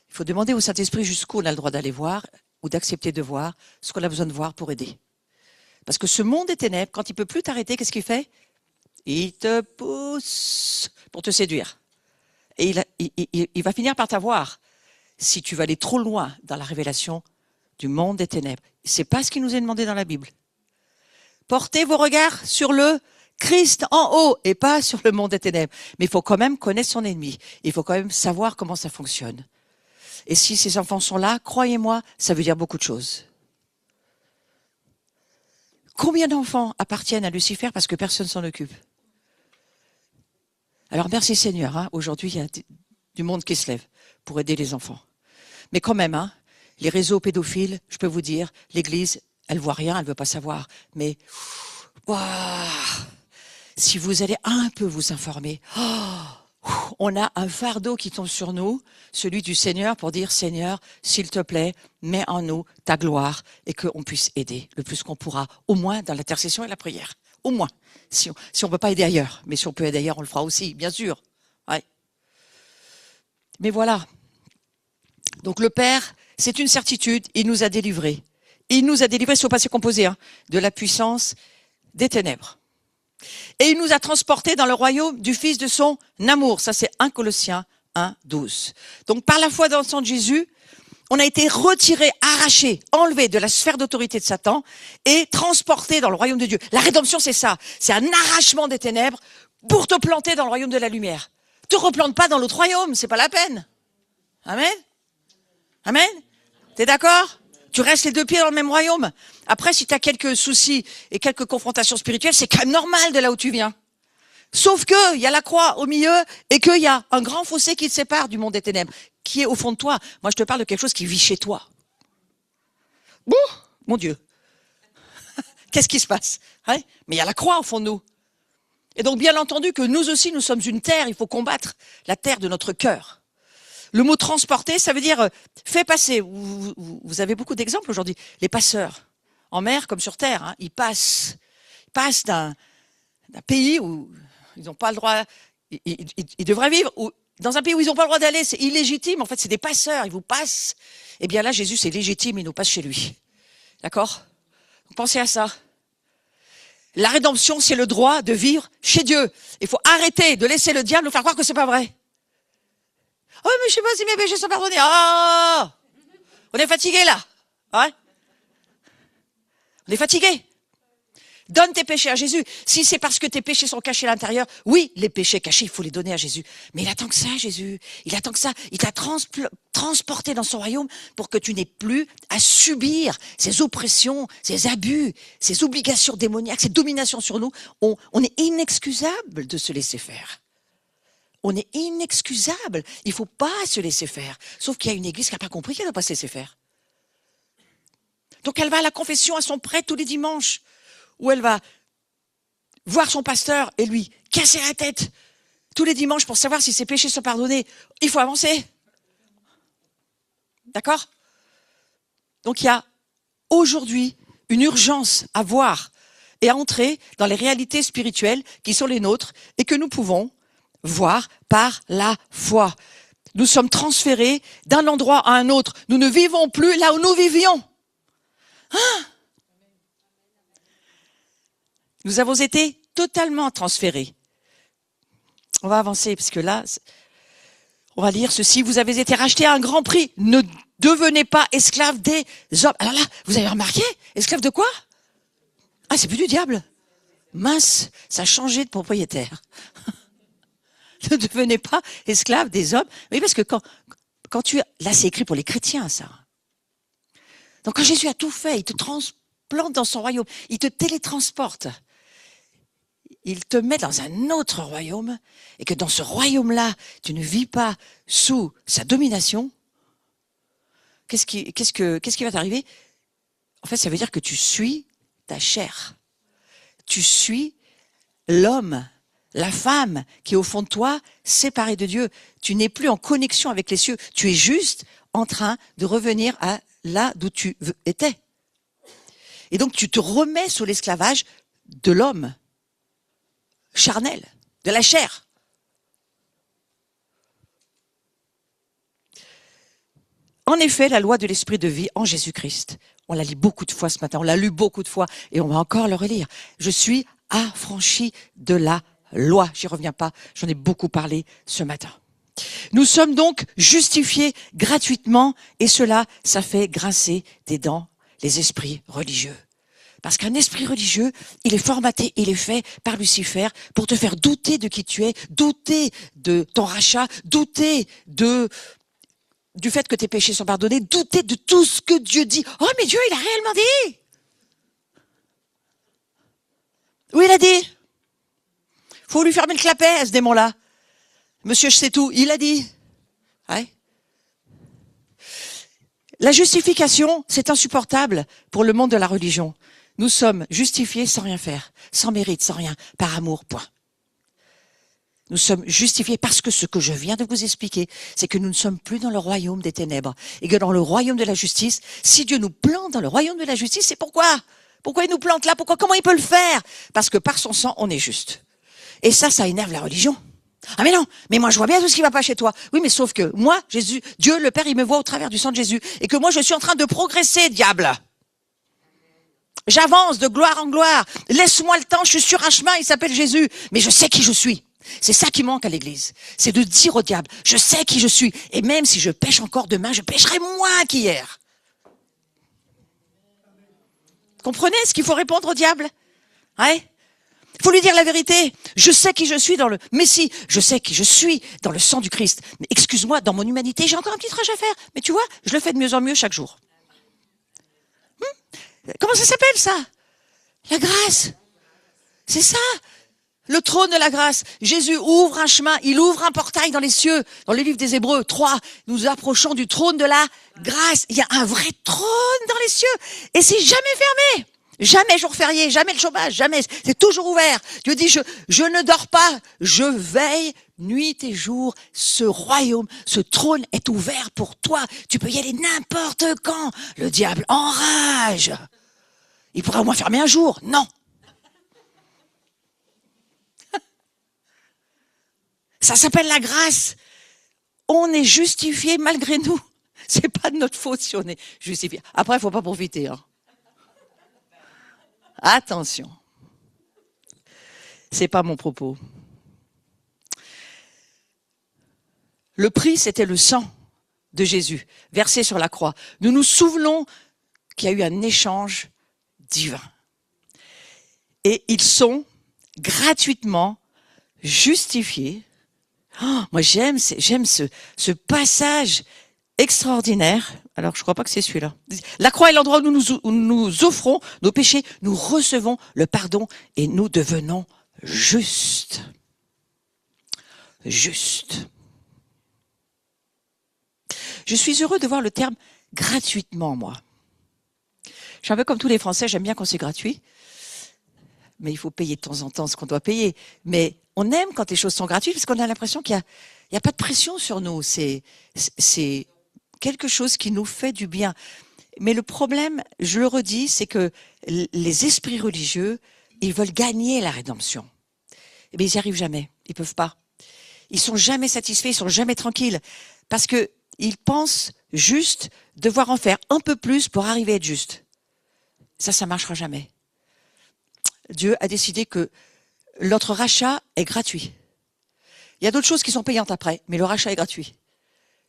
Il faut demander au Saint-Esprit jusqu'où on a le droit d'aller voir ou d'accepter de voir ce qu'on a besoin de voir pour aider. Parce que ce monde des ténèbres, quand il ne peut plus t'arrêter, qu'est-ce qu'il fait? Il te pousse pour te séduire. Et il va finir par t'avoir si tu vas aller trop loin dans la révélation du monde des ténèbres. C'est pas ce qui nous est demandé dans la Bible. Portez vos regards sur le Christ en haut et pas sur le monde des ténèbres. Mais il faut quand même connaître son ennemi. Il faut quand même savoir comment ça fonctionne. Et si ces enfants sont là, croyez-moi, ça veut dire beaucoup de choses. Combien d'enfants appartiennent à Lucifer parce que personne s'en occupe? Alors merci Seigneur, hein, aujourd'hui il y a du monde qui se lève pour aider les enfants. Mais quand même, hein, les réseaux pédophiles, je peux vous dire, l'Église, elle voit rien, elle veut pas savoir. Mais si vous allez un peu vous informer, on a un fardeau qui tombe sur nous, celui du Seigneur, pour dire Seigneur, s'il te plaît, mets en nous ta gloire et qu'on puisse aider le plus qu'on pourra, au moins dans l'intercession et la prière. Au moins, si on ne peut pas aider ailleurs. Mais si on peut aider ailleurs, on le fera aussi, bien sûr. Ouais. Mais voilà. Donc le Père, c'est une certitude, il nous a délivrés. Il nous a délivrés, il ne faut pas se composer, hein, de la puissance des ténèbres. Et il nous a transportés dans le royaume du Fils de son amour. Ça, c'est 1 Colossiens 1, 12. Donc par la foi dans le sang de Jésus, on a été retiré, arraché, enlevé de la sphère d'autorité de Satan et transporté dans le royaume de Dieu. La rédemption, c'est ça. C'est un arrachement des ténèbres pour te planter dans le royaume de la lumière. Te replante pas dans l'autre royaume, c'est pas la peine. Amen. Amen. T'es d'accord? Tu restes les deux pieds dans le même royaume. Après, si tu as quelques soucis et quelques confrontations spirituelles, c'est quand même normal de là où tu viens. Sauf que il y a la croix au milieu et qu'il y a un grand fossé qui te sépare du monde des ténèbres, qui est au fond de toi. Moi, je te parle de quelque chose qui vit chez toi. Bon, mon Dieu. Qu'est-ce qui se passe? Ouais, mais il y a la croix au fond de nous. Et donc, bien entendu que nous aussi, nous sommes une terre. Il faut combattre la terre de notre cœur. Le mot transporter, ça veut dire fait passer. Vous avez beaucoup d'exemples aujourd'hui. Les passeurs, en mer comme sur terre, hein, ils passent d'un pays où ils n'ont pas le droit, ils devraient vivre, ou dans un pays où ils n'ont pas le droit d'aller, c'est illégitime. En fait, c'est des passeurs, ils vous passent. Eh bien là, Jésus, c'est légitime, il nous passe chez lui. D'accord? Pensez à ça. La rédemption, c'est le droit de vivre chez Dieu. Il faut arrêter de laisser le diable nous faire croire que c'est pas vrai. Oh, mais je sais pas si mes péchés sont pardonnés. Ah! On est fatigué, là. Ouais? On est fatigué. Donne tes péchés à Jésus. Si c'est parce que tes péchés sont cachés à l'intérieur, oui, les péchés cachés, il faut les donner à Jésus. Mais il attend que ça, Jésus. Il attend que ça. Il t'a transporté dans son royaume pour que tu n'aies plus à subir ces oppressions, ces abus, ces obligations démoniaques, ces dominations sur nous. On est inexcusable de se laisser faire. On est inexcusable. Il ne faut pas se laisser faire. Sauf qu'il y a une église qui n'a pas compris qu'elle ne doit pas se laisser faire. Donc elle va à la confession à son prêtre tous les dimanches, où elle va voir son pasteur et lui casser la tête tous les dimanches pour savoir si ses péchés sont pardonnés. Il faut avancer. D'accord? Donc il y a aujourd'hui une urgence à voir et à entrer dans les réalités spirituelles qui sont les nôtres et que nous pouvons voir par la foi. Nous sommes transférés d'un endroit à un autre. Nous ne vivons plus là où nous vivions. Hein? Nous avons été totalement transférés. On va avancer, parce que là, on va lire ceci. Vous avez été rachetés à un grand prix. Ne devenez pas esclaves des hommes. Alors là, vous avez remarqué? Esclaves de quoi? Ah, c'est plus du diable. Mince, ça a changé de propriétaire. Ne devenez pas esclaves des hommes. Oui, parce que quand tu... Là, c'est écrit pour les chrétiens, ça. Donc quand Jésus a tout fait, il te transplante dans son royaume. Il te télétransporte. Il te met dans un autre royaume, et que dans ce royaume-là, tu ne vis pas sous sa domination. Qu'est-ce qui va t'arriver? En fait, ça veut dire que tu suis ta chair. Tu suis l'homme, la femme qui est au fond de toi, séparée de Dieu. Tu n'es plus en connexion avec les cieux. Tu es juste en train de revenir à là d'où tu étais. Et donc, tu te remets sous l'esclavage de l'homme. Charnel, de la chair. En effet, la loi de l'esprit de vie en Jésus-Christ, on l'a lu beaucoup de fois ce matin, on l'a lu beaucoup de fois et on va encore le relire. Je suis affranchi de la loi. J'y reviens pas, j'en ai beaucoup parlé ce matin. Nous sommes donc justifiés gratuitement et cela, ça fait grincer des dents les esprits religieux. Parce qu'un esprit religieux, il est formaté, il est fait par Lucifer pour te faire douter de qui tu es, douter de ton rachat, douter du fait que tes péchés sont pardonnés, douter de tout ce que Dieu dit. Oh, mais Dieu, il a réellement dit. Oui, il a dit. Faut lui fermer le clapet à ce démon-là. Monsieur, je sais tout, il a dit. Ouais. La justification, c'est insupportable pour le monde de la religion. Nous sommes justifiés sans rien faire, sans mérite, sans rien, par amour, point. Nous sommes justifiés parce que ce que je viens de vous expliquer, c'est que nous ne sommes plus dans le royaume des ténèbres et que dans le royaume de la justice, si Dieu nous plante dans le royaume de la justice, c'est pourquoi? Pourquoi il nous plante là? Comment il peut le faire? Parce que par son sang, on est juste. Et ça énerve la religion. Ah mais non, mais moi je vois bien tout ce qui va pas chez toi. Oui, mais sauf que moi, Jésus, Dieu le Père, il me voit au travers du sang de Jésus et que moi je suis en train de progresser, diable. J'avance de gloire en gloire. Laisse-moi le temps, je suis sur un chemin, il s'appelle Jésus. Mais je sais qui je suis. C'est ça qui manque à l'église. C'est de dire au diable, je sais qui je suis. Et même si je pêche encore demain, je pêcherai moins qu'hier. Comprenez ce qu'il faut répondre au diable? Ouais. Il faut lui dire la vérité. Je sais qui je suis dans le Messie. Je sais qui je suis dans le sang du Christ. Mais excuse-moi, dans mon humanité, j'ai encore un petit trajet à faire. Mais tu vois, je le fais de mieux en mieux chaque jour. Comment ça s'appelle ça? La grâce. C'est ça. Le trône de la grâce. Jésus ouvre un chemin, il ouvre un portail dans les cieux. Dans le livre des Hébreux 3, nous approchons du trône de la grâce. Il y a un vrai trône dans les cieux. Et c'est jamais fermé. Jamais jour férié, jamais le chômage, jamais. C'est toujours ouvert. Dieu dit, je ne dors pas, je veille nuit et jour, ce royaume, ce trône est ouvert pour toi. Tu peux y aller n'importe quand. Le diable enrage. Il pourrait au moins fermer un jour. Non. Ça s'appelle la grâce. On est justifié malgré nous. C'est pas de notre faute si on est justifié. Après, il faut pas profiter. Hein. Attention. C'est pas mon propos. Le prix, c'était le sang de Jésus, versé sur la croix. Nous nous souvenons qu'il y a eu un échange divin. Et ils sont gratuitement justifiés. Oh, moi, j'aime ce passage extraordinaire. Alors, je crois pas que c'est celui-là. La croix est l'endroit où nous offrons nos péchés, nous recevons le pardon et nous devenons justes. Justes. Je suis heureux de voir le terme gratuitement, moi. Je suis un peu comme tous les Français, j'aime bien quand c'est gratuit. Mais il faut payer de temps en temps ce qu'on doit payer. Mais on aime quand les choses sont gratuites parce qu'on a l'impression qu'il y a pas de pression sur nous. C'est quelque chose qui nous fait du bien. Mais le problème, je le redis, c'est que les esprits religieux, ils veulent gagner la rédemption. Mais ils n'y arrivent jamais. Ils peuvent pas. Ils sont jamais satisfaits, ils sont jamais tranquilles. Parce que ils pensent juste devoir en faire un peu plus pour arriver à être juste. Ça marchera jamais. Dieu a décidé que notre rachat est gratuit. Il y a d'autres choses qui sont payantes après, mais le rachat est gratuit.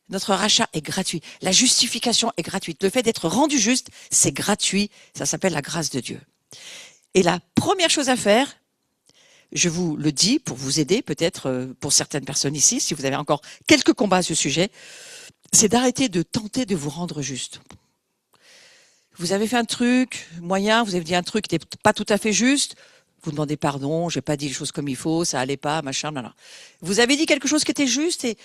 Notre rachat est gratuit. La justification est gratuite. Le fait d'être rendu juste, c'est gratuit. Ça s'appelle la grâce de Dieu. Et la première chose à faire, je vous le dis pour vous aider, peut-être pour certaines personnes ici, si vous avez encore quelques combats à ce sujet, c'est d'arrêter de tenter de vous rendre juste. Vous avez fait un truc moyen, vous avez dit un truc qui n'était pas tout à fait juste, vous demandez pardon, j'ai pas dit les choses comme il faut, ça allait pas, machin, non. Vous avez dit quelque chose qui était juste et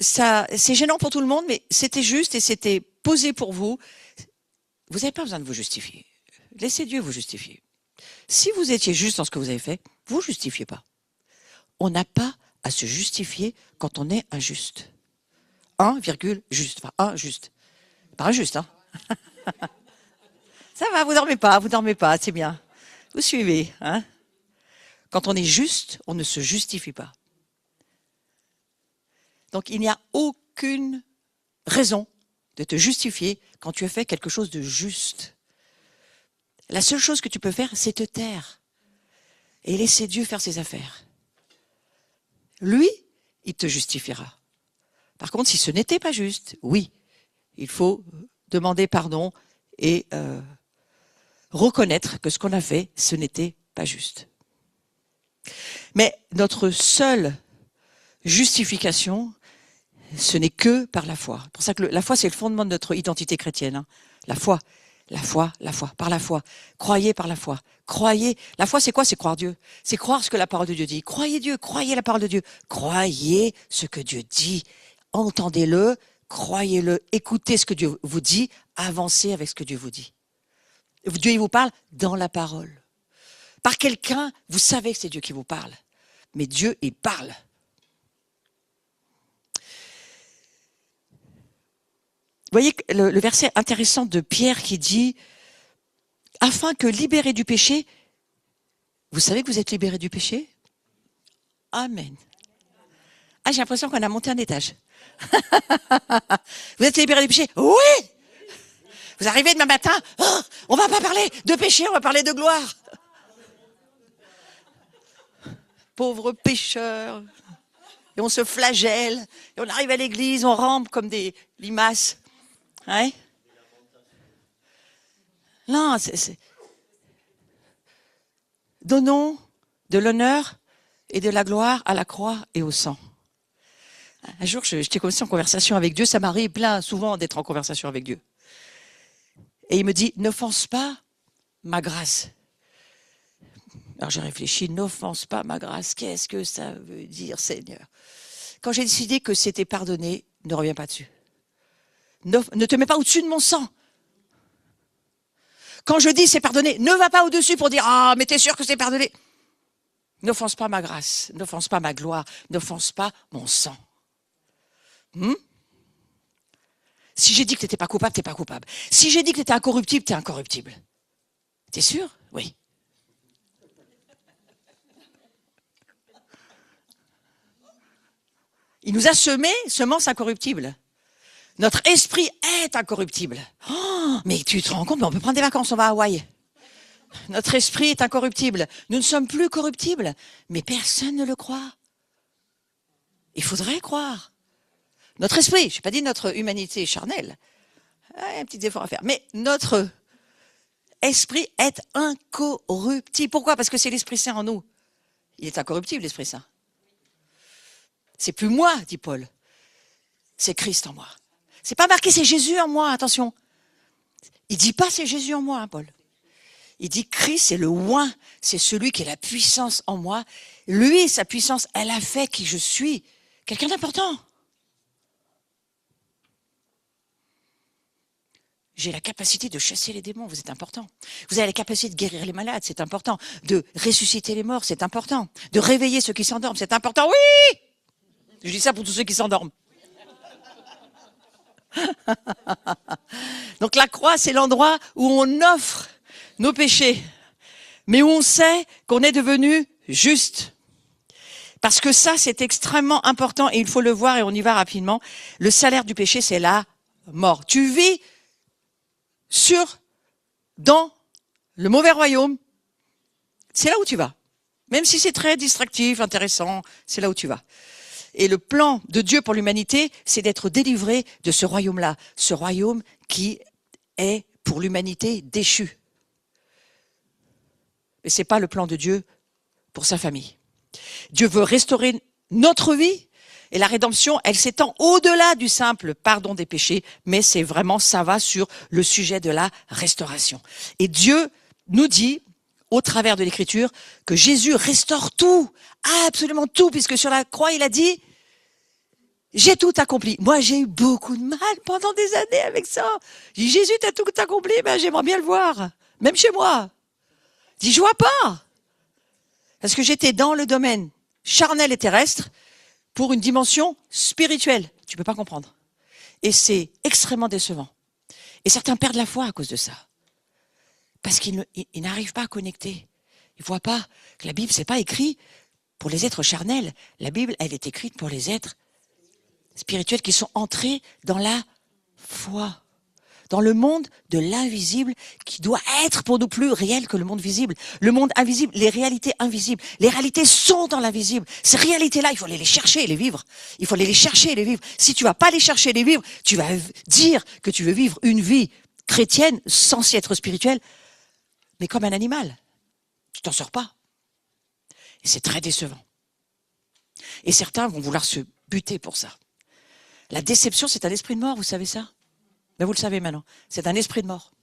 ça, c'est gênant pour tout le monde, mais c'était juste et c'était posé pour vous. Vous n'avez pas besoin de vous justifier. Laissez Dieu vous justifier. Si vous étiez juste dans ce que vous avez fait, vous justifiez pas. On n'a pas à se justifier quand on est injuste. Juste. Enfin, injuste. Pas injuste, hein. Ça va, vous dormez pas, c'est bien. Vous suivez, hein. Quand on est juste, on ne se justifie pas. Donc, il n'y a aucune raison de te justifier quand tu as fait quelque chose de juste. La seule chose que tu peux faire, c'est te taire et laisser Dieu faire ses affaires. Lui, il te justifiera. Par contre, si ce n'était pas juste, oui, il faut demander pardon et reconnaître que ce qu'on a fait, ce n'était pas juste. Mais notre seule justification, ce n'est que par la foi. C'est pour ça que la foi, c'est le fondement de notre identité chrétienne. Hein. La foi, par la foi. Croyez par la foi. Croyez. La foi, c'est quoi? C'est croire Dieu. C'est croire ce que la parole de Dieu dit. Croyez Dieu, croyez la parole de Dieu. Croyez ce que Dieu dit. Entendez-le, croyez-le, écoutez ce que Dieu vous dit, avancez avec ce que Dieu vous dit. Dieu, il vous parle dans la parole. Par quelqu'un, vous savez que c'est Dieu qui vous parle. Mais Dieu, il parle. Vous voyez le verset intéressant de Pierre qui dit « Afin que libérés du péché, vous savez que vous êtes libérés du péché ?» Amen. Ah, j'ai l'impression qu'on a monté un étage. Vous êtes libérés du péché? Oui! Vous arrivez demain matin, oh, on va pas parler de péché, on va parler de gloire. Pauvres pécheurs. Et on se flagelle. Et on arrive à l'église, on rampe comme des limaces. Ouais. Non, donnons de l'honneur et de la gloire à la croix et au sang. Un jour, j'étais comme ça en conversation avec Dieu. Ça m'arrive souvent d'être en conversation avec Dieu. Et il me dit, n'offense pas ma grâce. Alors j'ai réfléchi, n'offense pas ma grâce. Qu'est-ce que ça veut dire, Seigneur? Quand j'ai décidé que c'était pardonné, ne reviens pas dessus. Ne te mets pas au-dessus de mon sang. Quand je dis c'est pardonné, ne va pas au-dessus pour dire, ah, mais t'es sûr que c'est pardonné? N'offense pas ma grâce, n'offense pas ma gloire, n'offense pas mon sang. Si j'ai dit que tu n'étais pas coupable, tu n'es pas coupable. Si j'ai dit que tu étais incorruptible, tu es incorruptible. T'es sûr? Oui. Il nous a semé semence incorruptible. Notre esprit est incorruptible. Oh, mais tu te rends compte, on peut prendre des vacances, on va à Hawaï. Notre esprit est incorruptible. Nous ne sommes plus corruptibles, mais personne ne le croit. Il faudrait croire. Notre esprit, je n'ai pas dit notre humanité charnelle, un petit effort à faire, mais notre esprit est incorruptible. Pourquoi? Parce que c'est l'Esprit Saint en nous. Il est incorruptible, l'Esprit Saint. C'est plus moi, dit Paul. C'est Christ en moi. C'est pas marqué, c'est Jésus en moi, attention. Il dit pas c'est Jésus en moi, hein, Paul. Il dit Christ, c'est le oint, c'est celui qui est la puissance en moi. Lui, sa puissance, elle a fait qui je suis. Quelqu'un d'important. J'ai la capacité de chasser les démons, vous êtes important. Vous avez la capacité de guérir les malades, c'est important. De ressusciter les morts, c'est important. De réveiller ceux qui s'endorment, c'est important. Oui! Je dis ça pour tous ceux qui s'endorment. Donc la croix, c'est l'endroit où on offre nos péchés, mais où on sait qu'on est devenu juste. Parce que ça, c'est extrêmement important et il faut le voir et on y va rapidement. Le salaire du péché, c'est la mort. Tu vis dans le mauvais royaume, c'est là où tu vas. Même si c'est très distractif, intéressant, c'est là où tu vas. Et le plan de Dieu pour l'humanité, c'est d'être délivré de ce royaume-là. Ce royaume qui est pour l'humanité déchue. Mais c'est pas le plan de Dieu pour sa famille. Dieu veut restaurer notre vie et la rédemption, elle s'étend au-delà du simple pardon des péchés, mais c'est vraiment, ça va sur le sujet de la restauration. Et Dieu nous dit, au travers de l'Écriture, que Jésus restaure tout, absolument tout, puisque sur la croix, il a dit, j'ai tout accompli. Moi, j'ai eu beaucoup de mal pendant des années avec ça. J'ai dit, Jésus, t'as tout accompli, ben, j'aimerais bien le voir, même chez moi. Je dis, je vois pas. Parce que j'étais dans le domaine charnel et terrestre pour une dimension spirituelle. Tu peux pas comprendre. Et c'est extrêmement décevant. Et certains perdent la foi à cause de ça. Parce qu'ils n'arrivent pas à connecter. Ils voient pas que la Bible, c'est pas écrit pour les êtres charnels. La Bible, elle est écrite pour les êtres spirituels qui sont entrés dans la foi. Dans le monde de l'invisible qui doit être pour nous plus réel que le monde visible. Le monde invisible, les réalités invisibles. Les réalités sont dans l'invisible. Ces réalités-là, il faut aller les chercher et les vivre. Il faut aller les chercher et les vivre. Si tu vas pas les chercher et les vivre, tu vas dire que tu veux vivre une vie chrétienne, censée être spirituelle, mais comme un animal. Tu t'en sors pas. Et c'est très décevant. Et certains vont vouloir se buter pour ça. La déception, c'est un esprit de mort, vous savez ça? Mais vous le savez maintenant, c'est un esprit de mort.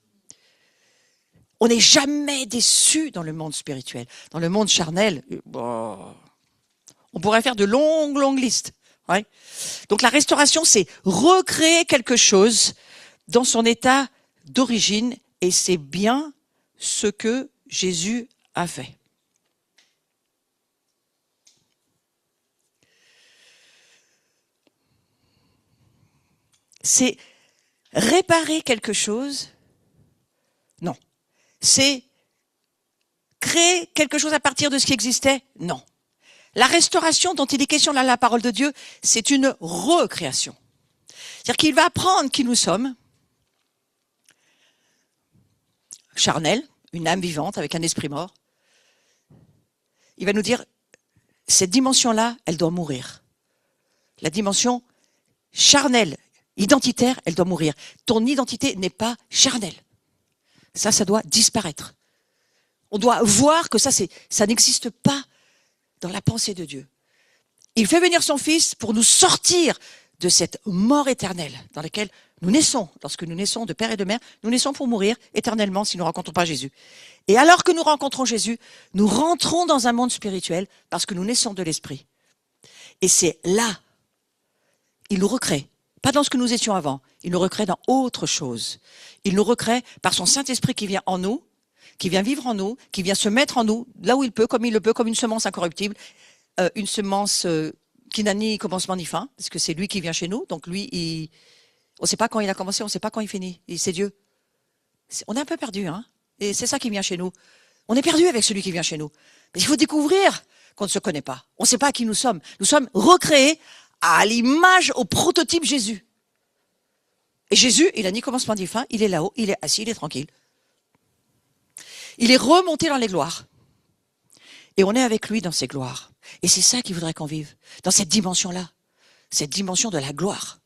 On n'est jamais déçu dans le monde spirituel. Dans le monde charnel, on pourrait faire de longues listes. Ouais. Donc la restauration, c'est recréer quelque chose dans son état d'origine, et c'est bien ce que Jésus a fait. C'est réparer quelque chose? Non. C'est créer quelque chose à partir de ce qui existait? Non. La restauration dont il est question dans la parole de Dieu, c'est une recréation. C'est-à-dire qu'il va prendre qui nous sommes, charnel, une âme vivante avec un esprit mort. Il va nous dire, cette dimension-là, elle doit mourir. La dimension charnelle, identitaire, elle doit mourir. Ton identité n'est pas charnelle. Ça doit disparaître. On doit voir que ça n'existe pas dans la pensée de Dieu. Il fait venir son Fils pour nous sortir de cette mort éternelle dans laquelle nous naissons. Lorsque nous naissons de père et de mère, nous naissons pour mourir éternellement si nous ne rencontrons pas Jésus. Et alors que nous rencontrons Jésus, nous rentrons dans un monde spirituel parce que nous naissons de l'Esprit. Et c'est là, il nous recrée. Pas dans ce que nous étions avant. Il nous recrée dans autre chose. Il nous recrée par son Saint-Esprit qui vient en nous. qui vient vivre en nous, qui vient se mettre en nous, là où il peut, comme une semence incorruptible, une semence qui n'a ni commencement ni fin, parce que c'est lui qui vient chez nous. Donc lui, on ne sait pas quand il a commencé, on ne sait pas quand il finit. C'est Dieu. On est un peu perdu, hein. Et c'est ça qui vient chez nous. On est perdu avec celui qui vient chez nous. Mais il faut découvrir qu'on ne se connaît pas. On ne sait pas qui nous sommes. Nous sommes recréés à l'image, au prototype Jésus. Et Jésus, il n'a ni commencement ni fin, il est là-haut, il est assis, il est tranquille. Il est remonté dans les gloires. Et on est avec lui dans ses gloires. Et c'est ça qu'il voudrait qu'on vive, dans cette dimension-là, cette dimension de la gloire.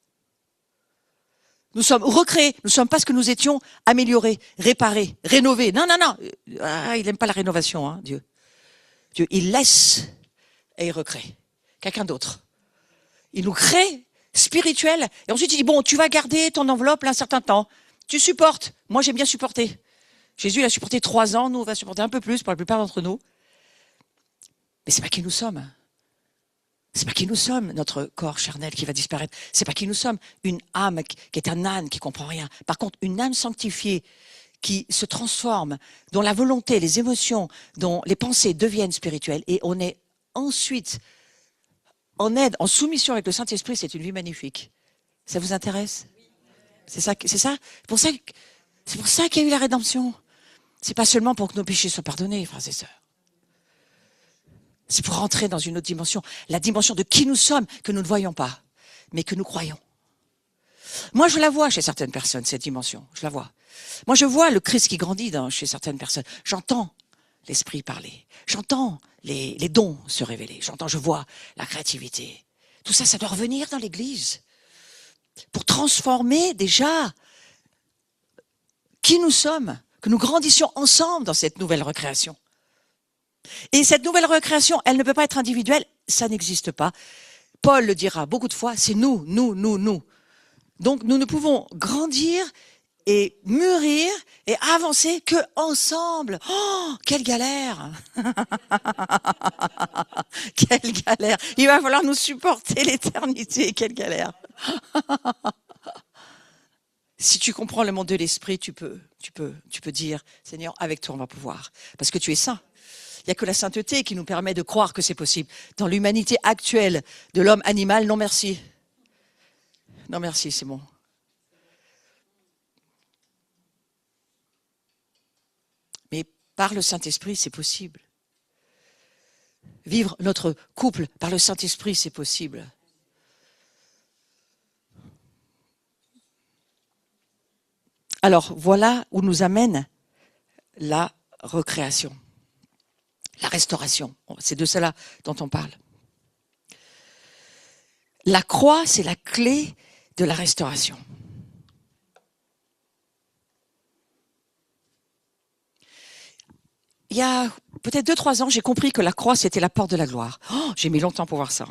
Nous sommes recréés, nous ne sommes pas ce que nous étions, améliorés, réparés, rénovés. Non, non, non. Ah, il n'aime pas la rénovation, hein, Dieu. Dieu, il laisse et il recrée. Quelqu'un d'autre. Il nous crée spirituel. Et ensuite, il dit, bon, tu vas garder ton enveloppe là, un certain temps. Tu supportes. Moi, j'ai bien supporté. Jésus, il a supporté 3 ans. Nous, on va supporter un peu plus pour la plupart d'entre nous. Mais c'est pas qui nous sommes. C'est pas qui nous sommes, notre corps charnel qui va disparaître. C'est pas qui nous sommes. Une âme qui est un âne qui comprend rien. Par contre, une âme sanctifiée qui se transforme, dont la volonté, les émotions, dont les pensées deviennent spirituelles. Et on est ensuite en aide, en soumission avec le Saint-Esprit. C'est une vie magnifique. Ça vous intéresse? C'est ça. C'est pour ça qu'il y a eu la rédemption. C'est pas seulement pour que nos péchés soient pardonnés, frères et sœurs. C'est pour rentrer dans une autre dimension, la dimension de qui nous sommes, que nous ne voyons pas, mais que nous croyons. Moi, je la vois chez certaines personnes, cette dimension, je la vois. Moi, je vois le Christ qui grandit chez certaines personnes. J'entends l'Esprit parler, j'entends les dons se révéler, je vois la créativité. Tout ça, ça doit revenir dans l'Église pour transformer déjà qui nous sommes, que nous grandissions ensemble dans cette nouvelle recréation. Et cette nouvelle recréation, elle ne peut pas être individuelle, ça n'existe pas. Paul le dira beaucoup de fois, c'est nous. Donc nous ne pouvons grandir et mûrir et avancer que ensemble. Oh, quelle galère! Quelle galère! Il va falloir nous supporter l'éternité, quelle galère! Si tu comprends le monde de l'esprit, tu peux dire, Seigneur, avec toi on va pouvoir, parce que tu es saint. Il n'y a que la sainteté qui nous permet de croire que c'est possible. Dans l'humanité actuelle de l'homme animal, non merci. Non merci, c'est bon. Mais par le Saint-Esprit, c'est possible. Vivre notre couple par le Saint-Esprit, c'est possible. Alors, voilà où nous amène la recréation. La restauration, c'est de cela dont on parle. La croix, c'est la clé de la restauration. Il y a peut-être 2-3 ans, j'ai compris que la croix, c'était la porte de la gloire. Oh, j'ai mis longtemps pour voir ça.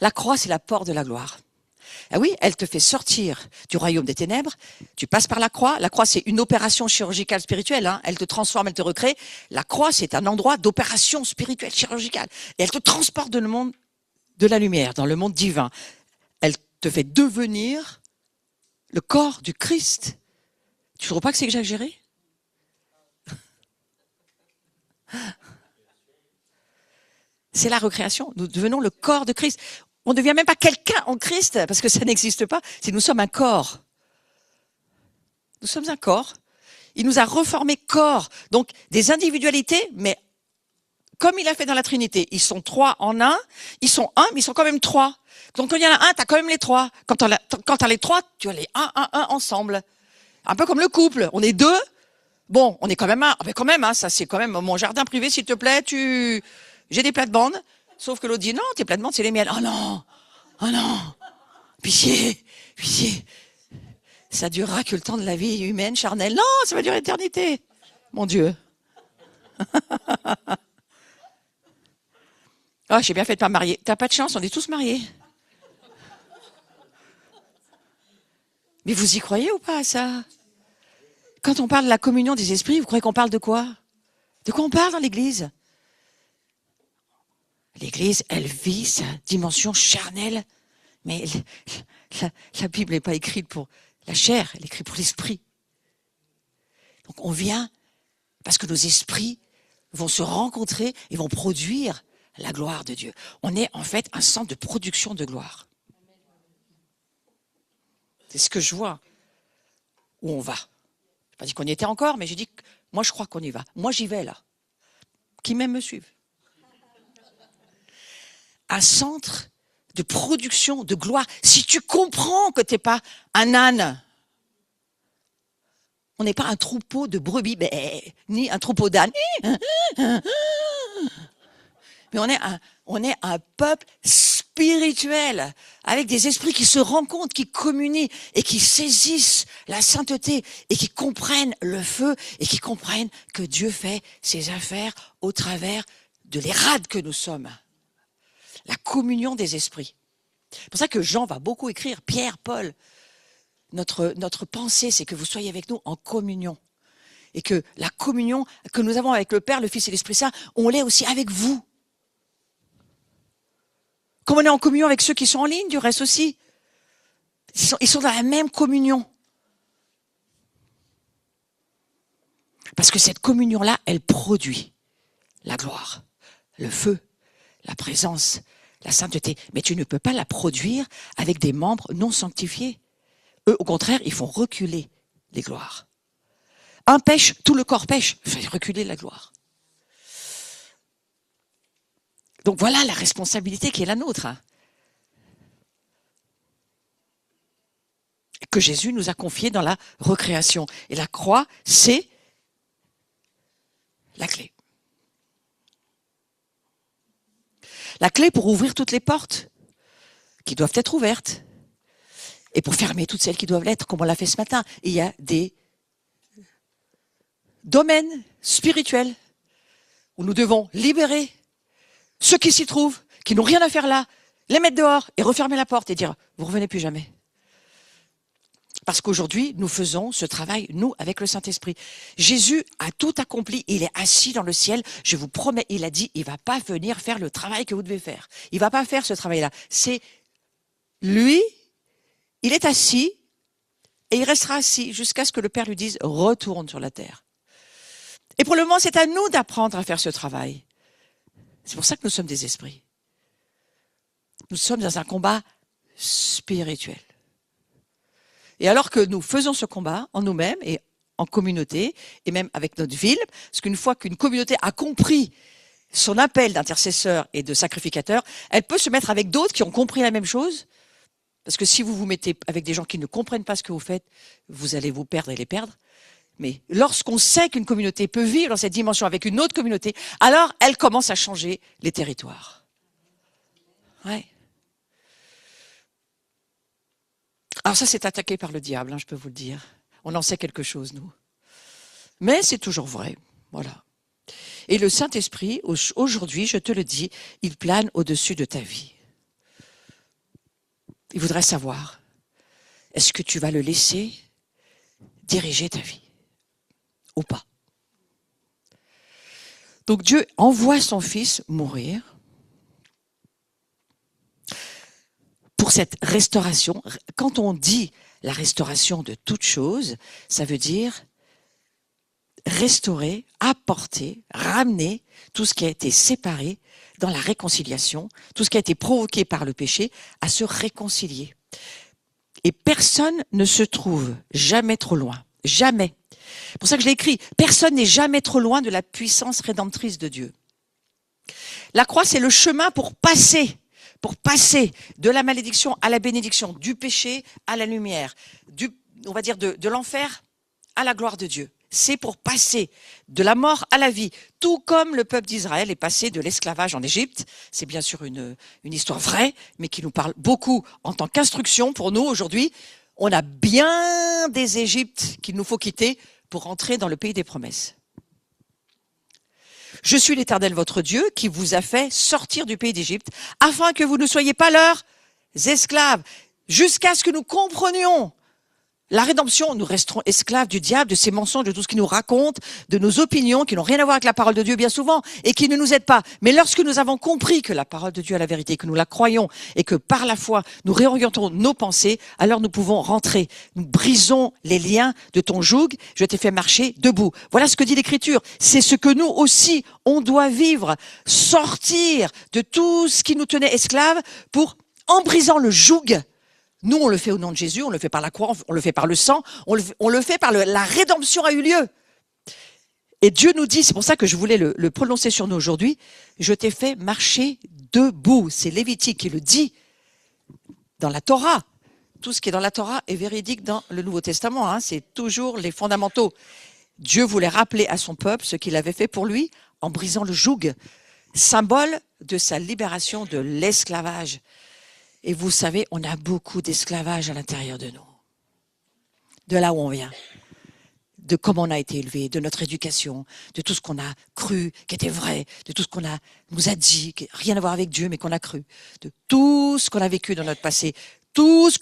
La croix, c'est la porte de la gloire. Ah oui, elle te fait sortir du royaume des ténèbres. Tu passes par la croix. La croix, c'est une opération chirurgicale spirituelle. Hein. Elle te transforme, elle te recrée. La croix, c'est un endroit d'opération spirituelle chirurgicale. Et elle te transporte dans le monde de la lumière, dans le monde divin. Elle te fait devenir le corps du Christ. Tu ne trouves pas que c'est exagéré? C'est la recréation. Nous devenons le corps de Christ. On ne devient même pas quelqu'un en Christ, parce que ça n'existe pas, si nous sommes un corps. Nous sommes un corps. Il nous a reformés corps. Donc, des individualités, mais comme il a fait dans la Trinité. Ils sont 3 en 1, ils sont 1, mais ils sont quand même 3. Donc, quand il y en a un, tu as quand même les 3. Quand tu as les 3, tu as les 1 ensemble. Un peu comme le couple. On est 2. Bon, on est quand même 1. Mais quand même, hein, ça c'est quand même mon jardin privé, s'il te plaît. J'ai des plates-bandes. Sauf que l'autre dit, non, tes plates-bandes, c'est les miennes. Oh non, pitié. Ça durera que le temps de la vie humaine, charnelle. Non, ça va durer l'éternité. Mon Dieu. Ah, j'ai bien fait de pas me marier. T'as pas de chance, on est tous mariés. Mais vous y croyez ou pas à ça? Quand on parle de la communion des esprits, vous croyez qu'on parle de quoi? De quoi on parle dans l'Église? L'Église, elle vit sa dimension charnelle. Mais la Bible n'est pas écrite pour la chair, elle est écrite pour l'esprit. Donc on vient Parce que nos esprits vont se rencontrer et vont produire la gloire de Dieu. On est en fait un centre de production de gloire. C'est ce que je vois. Où on va. Je n'ai pas dit qu'on y était encore, mais j'ai dit que moi je crois qu'on y va. Moi j'y vais là. Qui même me suivent. Un centre de production de gloire. Si tu comprends que tu n'es pas un âne, on n'est pas un troupeau de brebis, ni un troupeau d'ânes. Mais on est un peuple spirituel, avec des esprits qui se rencontrent, qui communient et qui saisissent la sainteté et qui comprennent le feu et qui comprennent que Dieu fait ses affaires au travers de l'érade que nous sommes. La communion des esprits. C'est pour ça que Jean va beaucoup écrire, Pierre, Paul. Notre pensée, c'est que vous soyez avec nous en communion. Et que la communion que nous avons avec le Père, le Fils et l'Esprit Saint, on l'est aussi avec vous. Comme on est en communion avec ceux qui sont en ligne, du reste aussi. Ils sont dans la même communion. Parce que cette communion-là, elle produit la gloire, le feu, la présence, la sainteté. Mais tu ne peux pas la produire avec des membres non sanctifiés. Eux, au contraire, ils font reculer les gloires. Un pêche, tout le corps pêche, fait reculer la gloire. Donc voilà la responsabilité qui est la nôtre. Que Jésus nous a confiée dans la recréation. Et la croix, c'est la clé. La clé pour ouvrir toutes les portes qui doivent être ouvertes. Et pour fermer toutes celles qui doivent l'être, comme on l'a fait ce matin. Et il y a des domaines spirituels où nous devons libérer ceux qui s'y trouvent, qui n'ont rien à faire là, les mettre dehors et refermer la porte et dire « vous revenez plus jamais ». Parce qu'aujourd'hui, nous faisons ce travail, nous, avec le Saint-Esprit. Jésus a tout accompli, il est assis dans le ciel, je vous promets, il a dit, il ne va pas venir faire le travail que vous devez faire. Il ne va pas faire ce travail-là. C'est lui, il est assis et il restera assis jusqu'à ce que le Père lui dise « retourne sur la terre ». Et pour le moment, c'est à nous d'apprendre à faire ce travail. C'est pour ça que nous sommes des esprits. Nous sommes dans un combat spirituel. Et alors que nous faisons ce combat en nous-mêmes et en communauté, et même avec notre ville, parce qu'une fois qu'une communauté a compris son appel d'intercesseur et de sacrificateur, elle peut se mettre avec d'autres qui ont compris la même chose. Parce que si vous vous mettez avec des gens qui ne comprennent pas ce que vous faites, vous allez vous perdre et les perdre. Mais lorsqu'on sait qu'une communauté peut vivre dans cette dimension avec une autre communauté, alors elle commence à changer les territoires. Ouais. Alors ça, c'est attaqué par le diable, je peux vous le dire. On en sait quelque chose, nous. Mais c'est toujours vrai. Voilà. Et le Saint-Esprit, aujourd'hui, je te le dis, il plane au-dessus de ta vie. Il voudrait savoir, est-ce que tu vas le laisser diriger ta vie ou pas? Donc Dieu envoie son Fils mourir pour cette restauration. Quand on dit la restauration de toute chose, ça veut dire restaurer, apporter, ramener tout ce qui a été séparé dans la réconciliation, tout ce qui a été provoqué par le péché, à se réconcilier. Et personne ne se trouve jamais trop loin. Jamais. C'est pour ça que je l'ai écrit. Personne n'est jamais trop loin de la puissance rédemptrice de Dieu. La croix, c'est le chemin pour passer de la malédiction à la bénédiction, du péché à la lumière, on va dire de l'enfer à la gloire de Dieu. C'est pour passer de la mort à la vie, tout comme le peuple d'Israël est passé de l'esclavage en Égypte. C'est bien sûr une histoire vraie, mais qui nous parle beaucoup en tant qu'instruction pour nous aujourd'hui. On a bien des Égyptes qu'il nous faut quitter pour entrer dans le pays des promesses. Je suis l'Éternel votre Dieu qui vous a fait sortir du pays d'Égypte afin que vous ne soyez pas leurs esclaves, jusqu'à ce que nous comprenions La rédemption, nous resterons esclaves du diable, de ses mensonges, de tout ce qu'il nous raconte, de nos opinions qui n'ont rien à voir avec la parole de Dieu bien souvent et qui ne nous aident pas. Mais lorsque nous avons compris que la parole de Dieu est la vérité, que nous la croyons et que par la foi, nous réorientons nos pensées, alors nous pouvons rentrer. Nous brisons les liens de ton joug. Je t'ai fait marcher debout. Voilà ce que dit l'Écriture. C'est ce que nous aussi, on doit vivre. Sortir de tout ce qui nous tenait esclaves pour, en brisant le joug. Nous, on le fait au nom de Jésus, on le fait par la croix, on le fait par le sang, on le fait par la rédemption a eu lieu. Et Dieu nous dit, c'est pour ça que je voulais le prononcer sur nous aujourd'hui, je t'ai fait marcher debout. C'est Lévitique qui le dit dans la Torah. Tout ce qui est dans la Torah est véridique dans le Nouveau Testament, hein, c'est toujours les fondamentaux. Dieu voulait rappeler à son peuple ce qu'il avait fait pour lui en brisant le joug, symbole de sa libération de l'esclavage. Et vous savez, on a beaucoup d'esclavage à l'intérieur de nous. De là où on vient. De comment on a été élevé, de notre éducation, de tout ce qu'on a cru qui était vrai, de tout ce qu'on nous a dit, qui n'a rien à voir avec Dieu, mais qu'on a cru. De tout ce qu'on a vécu dans notre passé. Tout ce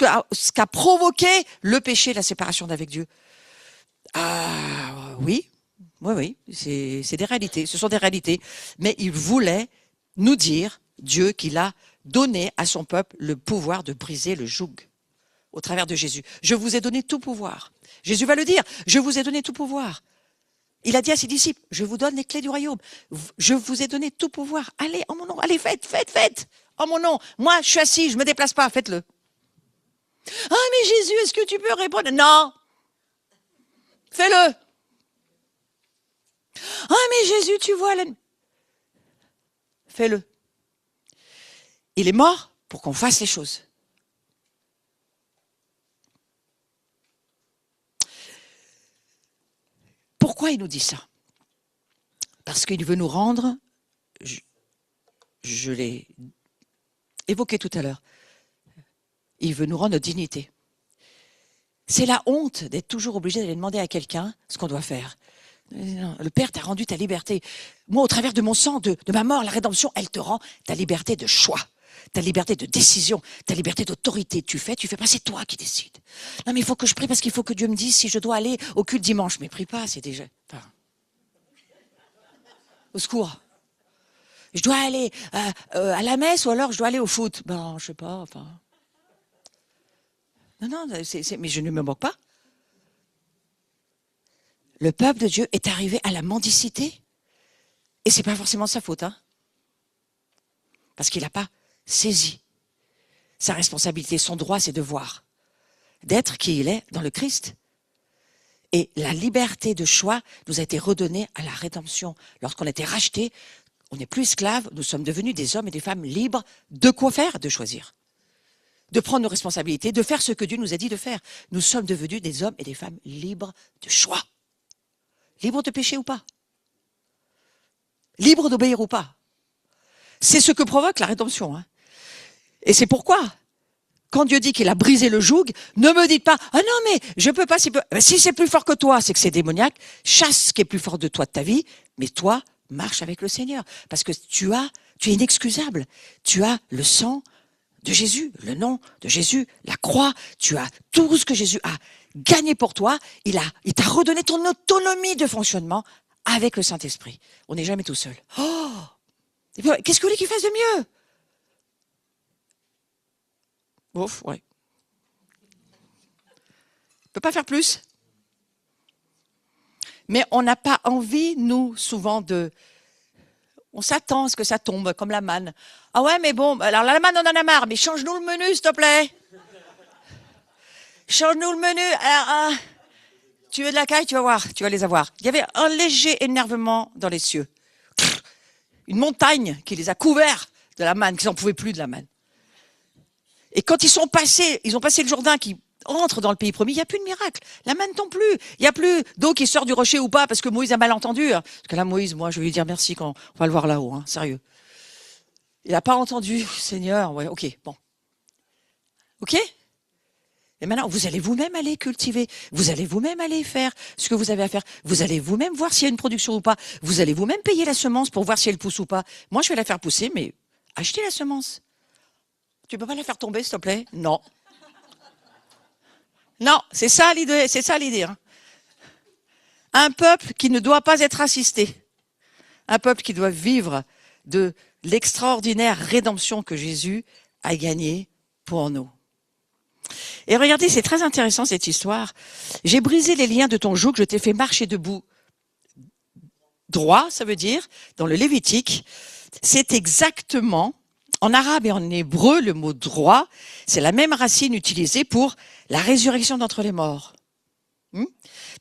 qu'a provoqué le péché, la séparation d'avec Dieu. Ah, oui, c'est des réalités. Ce sont des réalités. Mais il voulait nous dire, Dieu, qu'il a donné à son peuple le pouvoir de briser le joug au travers de Jésus. Je vous ai donné tout pouvoir. Jésus va le dire, je vous ai donné tout pouvoir. Il a dit à ses disciples, je vous donne les clés du royaume. Je vous ai donné tout pouvoir. Allez, en mon nom, allez, faites. En mon nom. Moi, je suis assis, je me déplace pas, faites-le. Ah, mais Jésus, est-ce que tu peux répondre? Non. Fais-le. Ah, mais Jésus, tu vois, fais-le. Il est mort pour qu'on fasse les choses. Pourquoi il nous dit ça? Parce qu'il veut nous rendre, je l'ai évoqué tout à l'heure, il veut nous rendre notre dignité. C'est la honte d'être toujours obligé d'aller demander à quelqu'un ce qu'on doit faire. Non, le Père t'a rendu ta liberté. Moi, au travers de mon sang, de ma mort, la rédemption, elle te rend ta liberté de choix. Ta liberté de décision, ta liberté d'autorité. Tu fais pas, c'est toi qui décides. Non, mais il faut que je prie parce qu'il faut que Dieu me dise si je dois aller au culte dimanche. Mais prie pas, c'est déjà... Enfin, au secours. Je dois aller à la messe ou alors je dois aller au foot. Ben, je sais pas, enfin... Non, mais je ne me moque pas. Le peuple de Dieu est arrivé à la mendicité. Et c'est pas forcément sa faute, hein. Parce qu'il n'a pas saisi sa responsabilité, son droit, ses devoirs, d'être qui il est dans le Christ. Et la liberté de choix nous a été redonnée à la rédemption. Lorsqu'on a été rachetés, on n'est plus esclaves, nous sommes devenus des hommes et des femmes libres de quoi faire, de choisir, de prendre nos responsabilités, de faire ce que Dieu nous a dit de faire. Nous sommes devenus des hommes et des femmes libres de choix. Libres de pécher ou pas. Libres d'obéir ou pas. C'est ce que provoque la rédemption, hein. Et c'est pourquoi, quand Dieu dit qu'il a brisé le joug, ne me dites pas, ah non, mais je peux pas, si c'est plus fort que toi, c'est que c'est démoniaque, chasse ce qui est plus fort de toi de ta vie, mais toi, marche avec le Seigneur. Parce que tu es inexcusable. Tu as le sang de Jésus, le nom de Jésus, la croix, tu as tout ce que Jésus a gagné pour toi, il t'a redonné ton autonomie de fonctionnement avec le Saint-Esprit. On n'est jamais tout seul. Oh! Qu'est-ce que vous voulez qu'il fasse de mieux? Ouf, ouais. On peut pas faire plus. Mais on n'a pas envie, nous, souvent, on s'attend à ce que ça tombe, comme la manne. Ah ouais, mais bon, alors la manne, on en a marre, mais change-nous le menu, s'il te plaît. Change-nous le menu. Alors, tu veux de la caille, tu vas voir, tu vas les avoir. Il y avait un léger énervement dans les cieux. Une montagne qui les a couverts de la manne, qu'ils n'en pouvaient plus de la manne. Et quand ils ont passé le Jourdain qui entre dans le pays promis, il n'y a plus de miracle. La manne tombe plus. Il n'y a plus d'eau qui sort du rocher ou pas parce que Moïse a mal entendu. Parce que là, Moïse, moi, je vais lui dire merci quand on va le voir là-haut, hein, sérieux. Il n'a pas entendu, Seigneur. Ouais, ok, bon. Ok? Et maintenant, vous allez vous-même aller cultiver. Vous allez vous-même aller faire ce que vous avez à faire. Vous allez vous-même voir s'il y a une production ou pas. Vous allez vous-même payer la semence pour voir si elle pousse ou pas. Moi, je vais la faire pousser, mais achetez la semence. Tu peux pas la faire tomber, s'il te plaît? Non. Non, c'est ça l'idée, c'est ça l'idée. Hein. Un peuple qui ne doit pas être assisté. Un peuple qui doit vivre de l'extraordinaire rédemption que Jésus a gagnée pour nous. Et regardez, c'est très intéressant cette histoire. J'ai brisé les liens de ton joug, je t'ai fait marcher debout. Droit, ça veut dire, dans le Lévitique, c'est exactement, en arabe et en hébreu, le mot droit, c'est la même racine utilisée pour la résurrection d'entre les morts.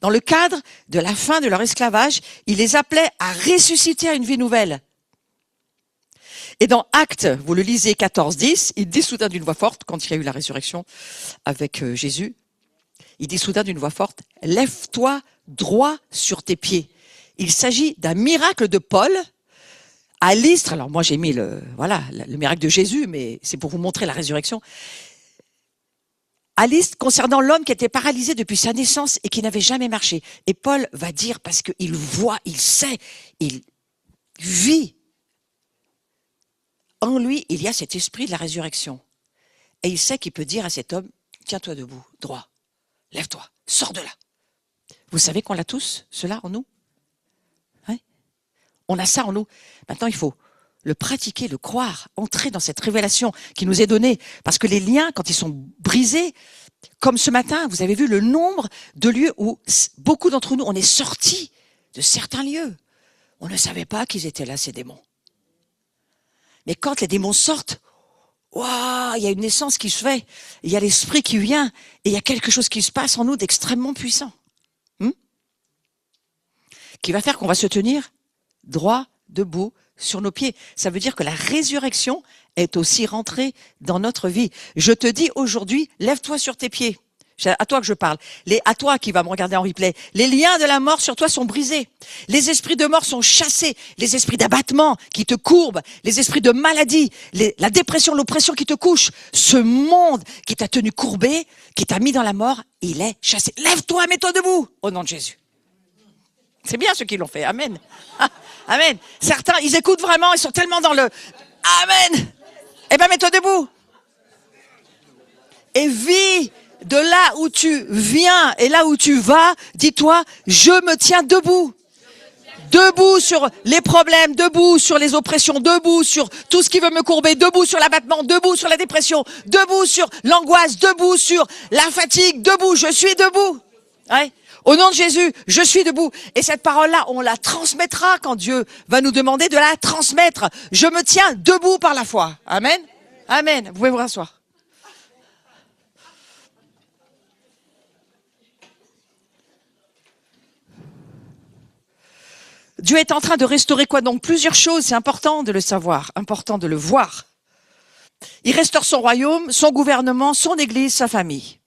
Dans le cadre de la fin de leur esclavage, il les appelait à ressusciter à une vie nouvelle. Et dans Actes, vous le lisez 14-10, il dit soudain d'une voix forte, quand il y a eu la résurrection avec Jésus, il dit soudain d'une voix forte, « Lève-toi droit sur tes pieds ». Il s'agit d'un miracle de Paul à Lystre. Alors moi j'ai mis le miracle de Jésus, mais c'est pour vous montrer la résurrection. À Lystre, concernant l'homme qui était paralysé depuis sa naissance et qui n'avait jamais marché. Et Paul va dire, parce qu'il voit, il sait, il vit. En lui, il y a cet esprit de la résurrection. Et il sait qu'il peut dire à cet homme, tiens-toi debout, droit, lève-toi, sors de là. Vous savez qu'on l'a tous, cela en nous? Hein? On a ça en nous. Maintenant, il faut le pratiquer, le croire, entrer dans cette révélation qui nous est donnée. Parce que les liens, quand ils sont brisés, comme ce matin, vous avez vu le nombre de lieux où beaucoup d'entre nous, on est sortis de certains lieux. On ne savait pas qu'ils étaient là, ces démons. Mais quand les démons sortent, waouh, il y a une naissance qui se fait, il y a l'esprit qui vient, et il y a quelque chose qui se passe en nous d'extrêmement puissant. Qui va faire qu'on va se tenir droit, debout, sur nos pieds. Ça veut dire que la résurrection est aussi rentrée dans notre vie. Je te dis aujourd'hui, lève-toi sur tes pieds. C'est à toi que je parle. À toi qui va me regarder en replay. Les liens de la mort sur toi sont brisés. Les esprits de mort sont chassés. Les esprits d'abattement qui te courbent. Les esprits de maladie. La dépression, l'oppression qui te couche. Ce monde qui t'a tenu courbé, qui t'a mis dans la mort, il est chassé. Lève-toi, mets-toi debout. Au nom de Jésus. C'est bien ceux qui l'ont fait. Amen. Amen. Certains, ils écoutent vraiment. Ils sont tellement dans le Amen. Eh ben, mets-toi debout. Et vis de là où tu viens et là où tu vas, dis-toi, je me tiens debout. Debout sur les problèmes, debout sur les oppressions, debout sur tout ce qui veut me courber, debout sur l'abattement, debout sur la dépression, debout sur l'angoisse, debout sur la fatigue, debout, je suis debout. Ouais. Au nom de Jésus, je suis debout. Et cette parole-là, on la transmettra quand Dieu va nous demander de la transmettre. Je me tiens debout par la foi. Amen. Amen. Vous pouvez vous rasseoir. Dieu est en train de restaurer quoi donc? Plusieurs choses, c'est important de le savoir, important de le voir. Il restaure son royaume, son gouvernement, son église, sa famille.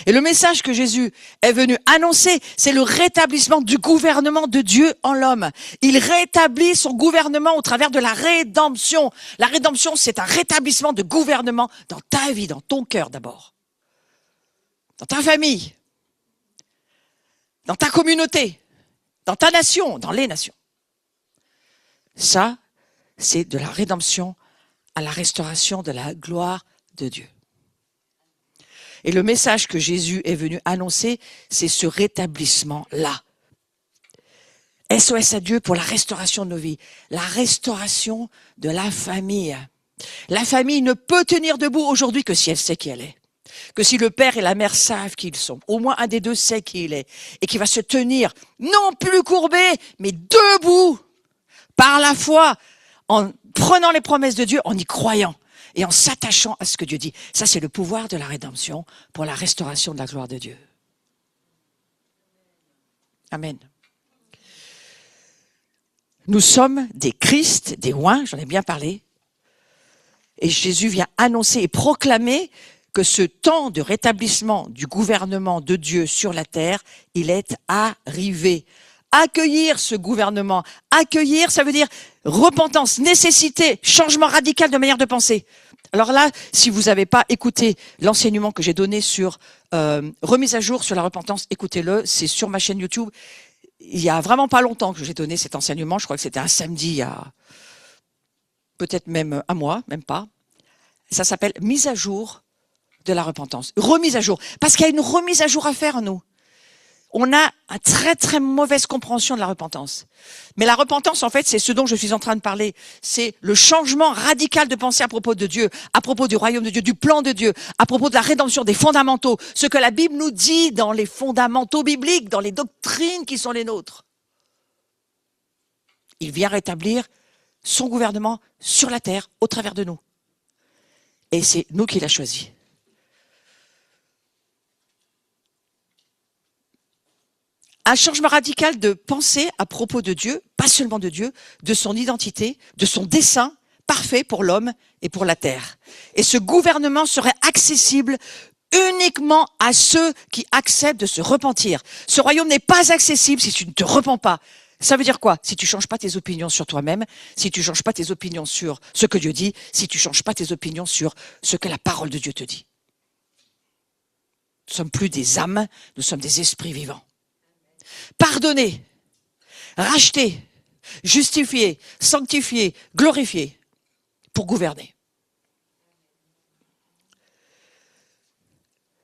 Et le message que Jésus est venu annoncer, c'est le rétablissement du gouvernement de Dieu en l'homme. Il rétablit son gouvernement au travers de la rédemption. La rédemption, c'est un rétablissement de gouvernement dans ta vie, dans ton cœur d'abord. Dans ta famille. Dans ta communauté. Dans ta nation, dans les nations. Ça, c'est de la rédemption à la restauration de la gloire de Dieu. Et le message que Jésus est venu annoncer, c'est ce rétablissement-là. SOS à Dieu pour la restauration de nos vies. La restauration de la famille. La famille ne peut tenir debout aujourd'hui que si elle sait qui elle est. Que si le père et la mère savent qui ils sont. Au moins un des deux sait qui il est. Et qui va se tenir, non plus courbé, mais debout. Par la foi, en prenant les promesses de Dieu, en y croyant et en s'attachant à ce que Dieu dit. Ça, c'est le pouvoir de la rédemption pour la restauration de la gloire de Dieu. Amen. Nous sommes des Christ, des oins, j'en ai bien parlé. Et Jésus vient annoncer et proclamer que ce temps de rétablissement du gouvernement de Dieu sur la terre, il est arrivé. Accueillir ce gouvernement. Accueillir, ça veut dire repentance, nécessité, changement radical de manière de penser. Alors là, si vous n'avez pas écouté l'enseignement que j'ai donné sur remise à jour sur la repentance, écoutez-le, c'est sur ma chaîne YouTube. Il y a vraiment pas longtemps que j'ai donné cet enseignement, je crois que c'était un samedi, il y a peut-être même un mois, même pas. Ça s'appelle Mise à jour de la repentance. Remise à jour. Parce qu'il y a une remise à jour à faire en nous. On a une très très mauvaise compréhension de la repentance. Mais la repentance, en fait, c'est ce dont je suis en train de parler. C'est le changement radical de pensée à propos de Dieu, à propos du royaume de Dieu, du plan de Dieu, à propos de la rédemption, des fondamentaux. Ce que la Bible nous dit dans les fondamentaux bibliques, dans les doctrines qui sont les nôtres. Il vient rétablir son gouvernement sur la terre, au travers de nous. Et c'est nous qui l'a choisi. Un changement radical de pensée à propos de Dieu, pas seulement de Dieu, de son identité, de son dessein parfait pour l'homme et pour la terre. Et ce gouvernement serait accessible uniquement à ceux qui acceptent de se repentir. Ce royaume n'est pas accessible si tu ne te repens pas. Ça veut dire quoi? Si tu changes pas tes opinions sur toi-même, si tu changes pas tes opinions sur ce que Dieu dit, si tu changes pas tes opinions sur ce que la parole de Dieu te dit. Nous ne sommes plus des âmes, nous sommes des esprits vivants. Pardonner, racheter, justifier, sanctifier, glorifier, pour gouverner.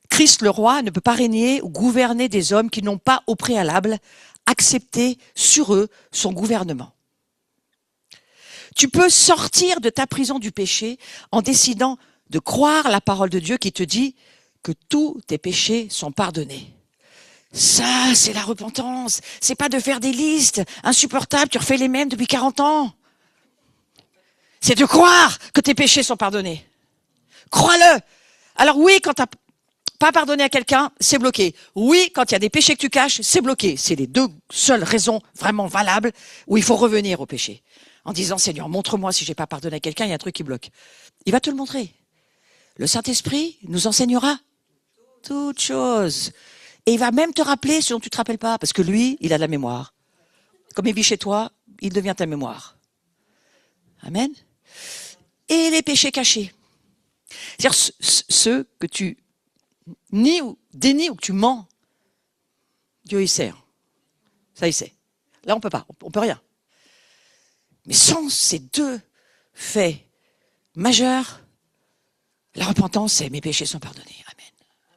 Christ le roi ne peut pas régner ou gouverner des hommes qui n'ont pas au préalable accepté sur eux son gouvernement. Tu peux sortir de ta prison du péché en décidant de croire la parole de Dieu qui te dit que tous tes péchés sont pardonnés. Ça, c'est la repentance. C'est pas de faire des listes insupportables, tu refais les mêmes depuis 40 ans. C'est de croire que tes péchés sont pardonnés. Crois-le. Alors oui, quand tu n'as pas pardonné à quelqu'un, c'est bloqué. Oui, quand il y a des péchés que tu caches, c'est bloqué. C'est les deux seules raisons vraiment valables où il faut revenir au péché. En disant, Seigneur, montre-moi si j'ai pas pardonné à quelqu'un, il y a un truc qui bloque. Il va te le montrer. Le Saint-Esprit nous enseignera toutes choses. Et il va même te rappeler ce dont tu te rappelles pas, parce que lui, il a de la mémoire. Comme il vit chez toi, il devient ta mémoire. Amen. Et les péchés cachés. C'est-à-dire ceux que tu nies ou dénies ou que tu mens. Dieu, il sait. Ça, il sait. Là, on peut pas. On peut rien. Mais sans ces deux faits majeurs, la repentance, c'est mes péchés sont pardonnés.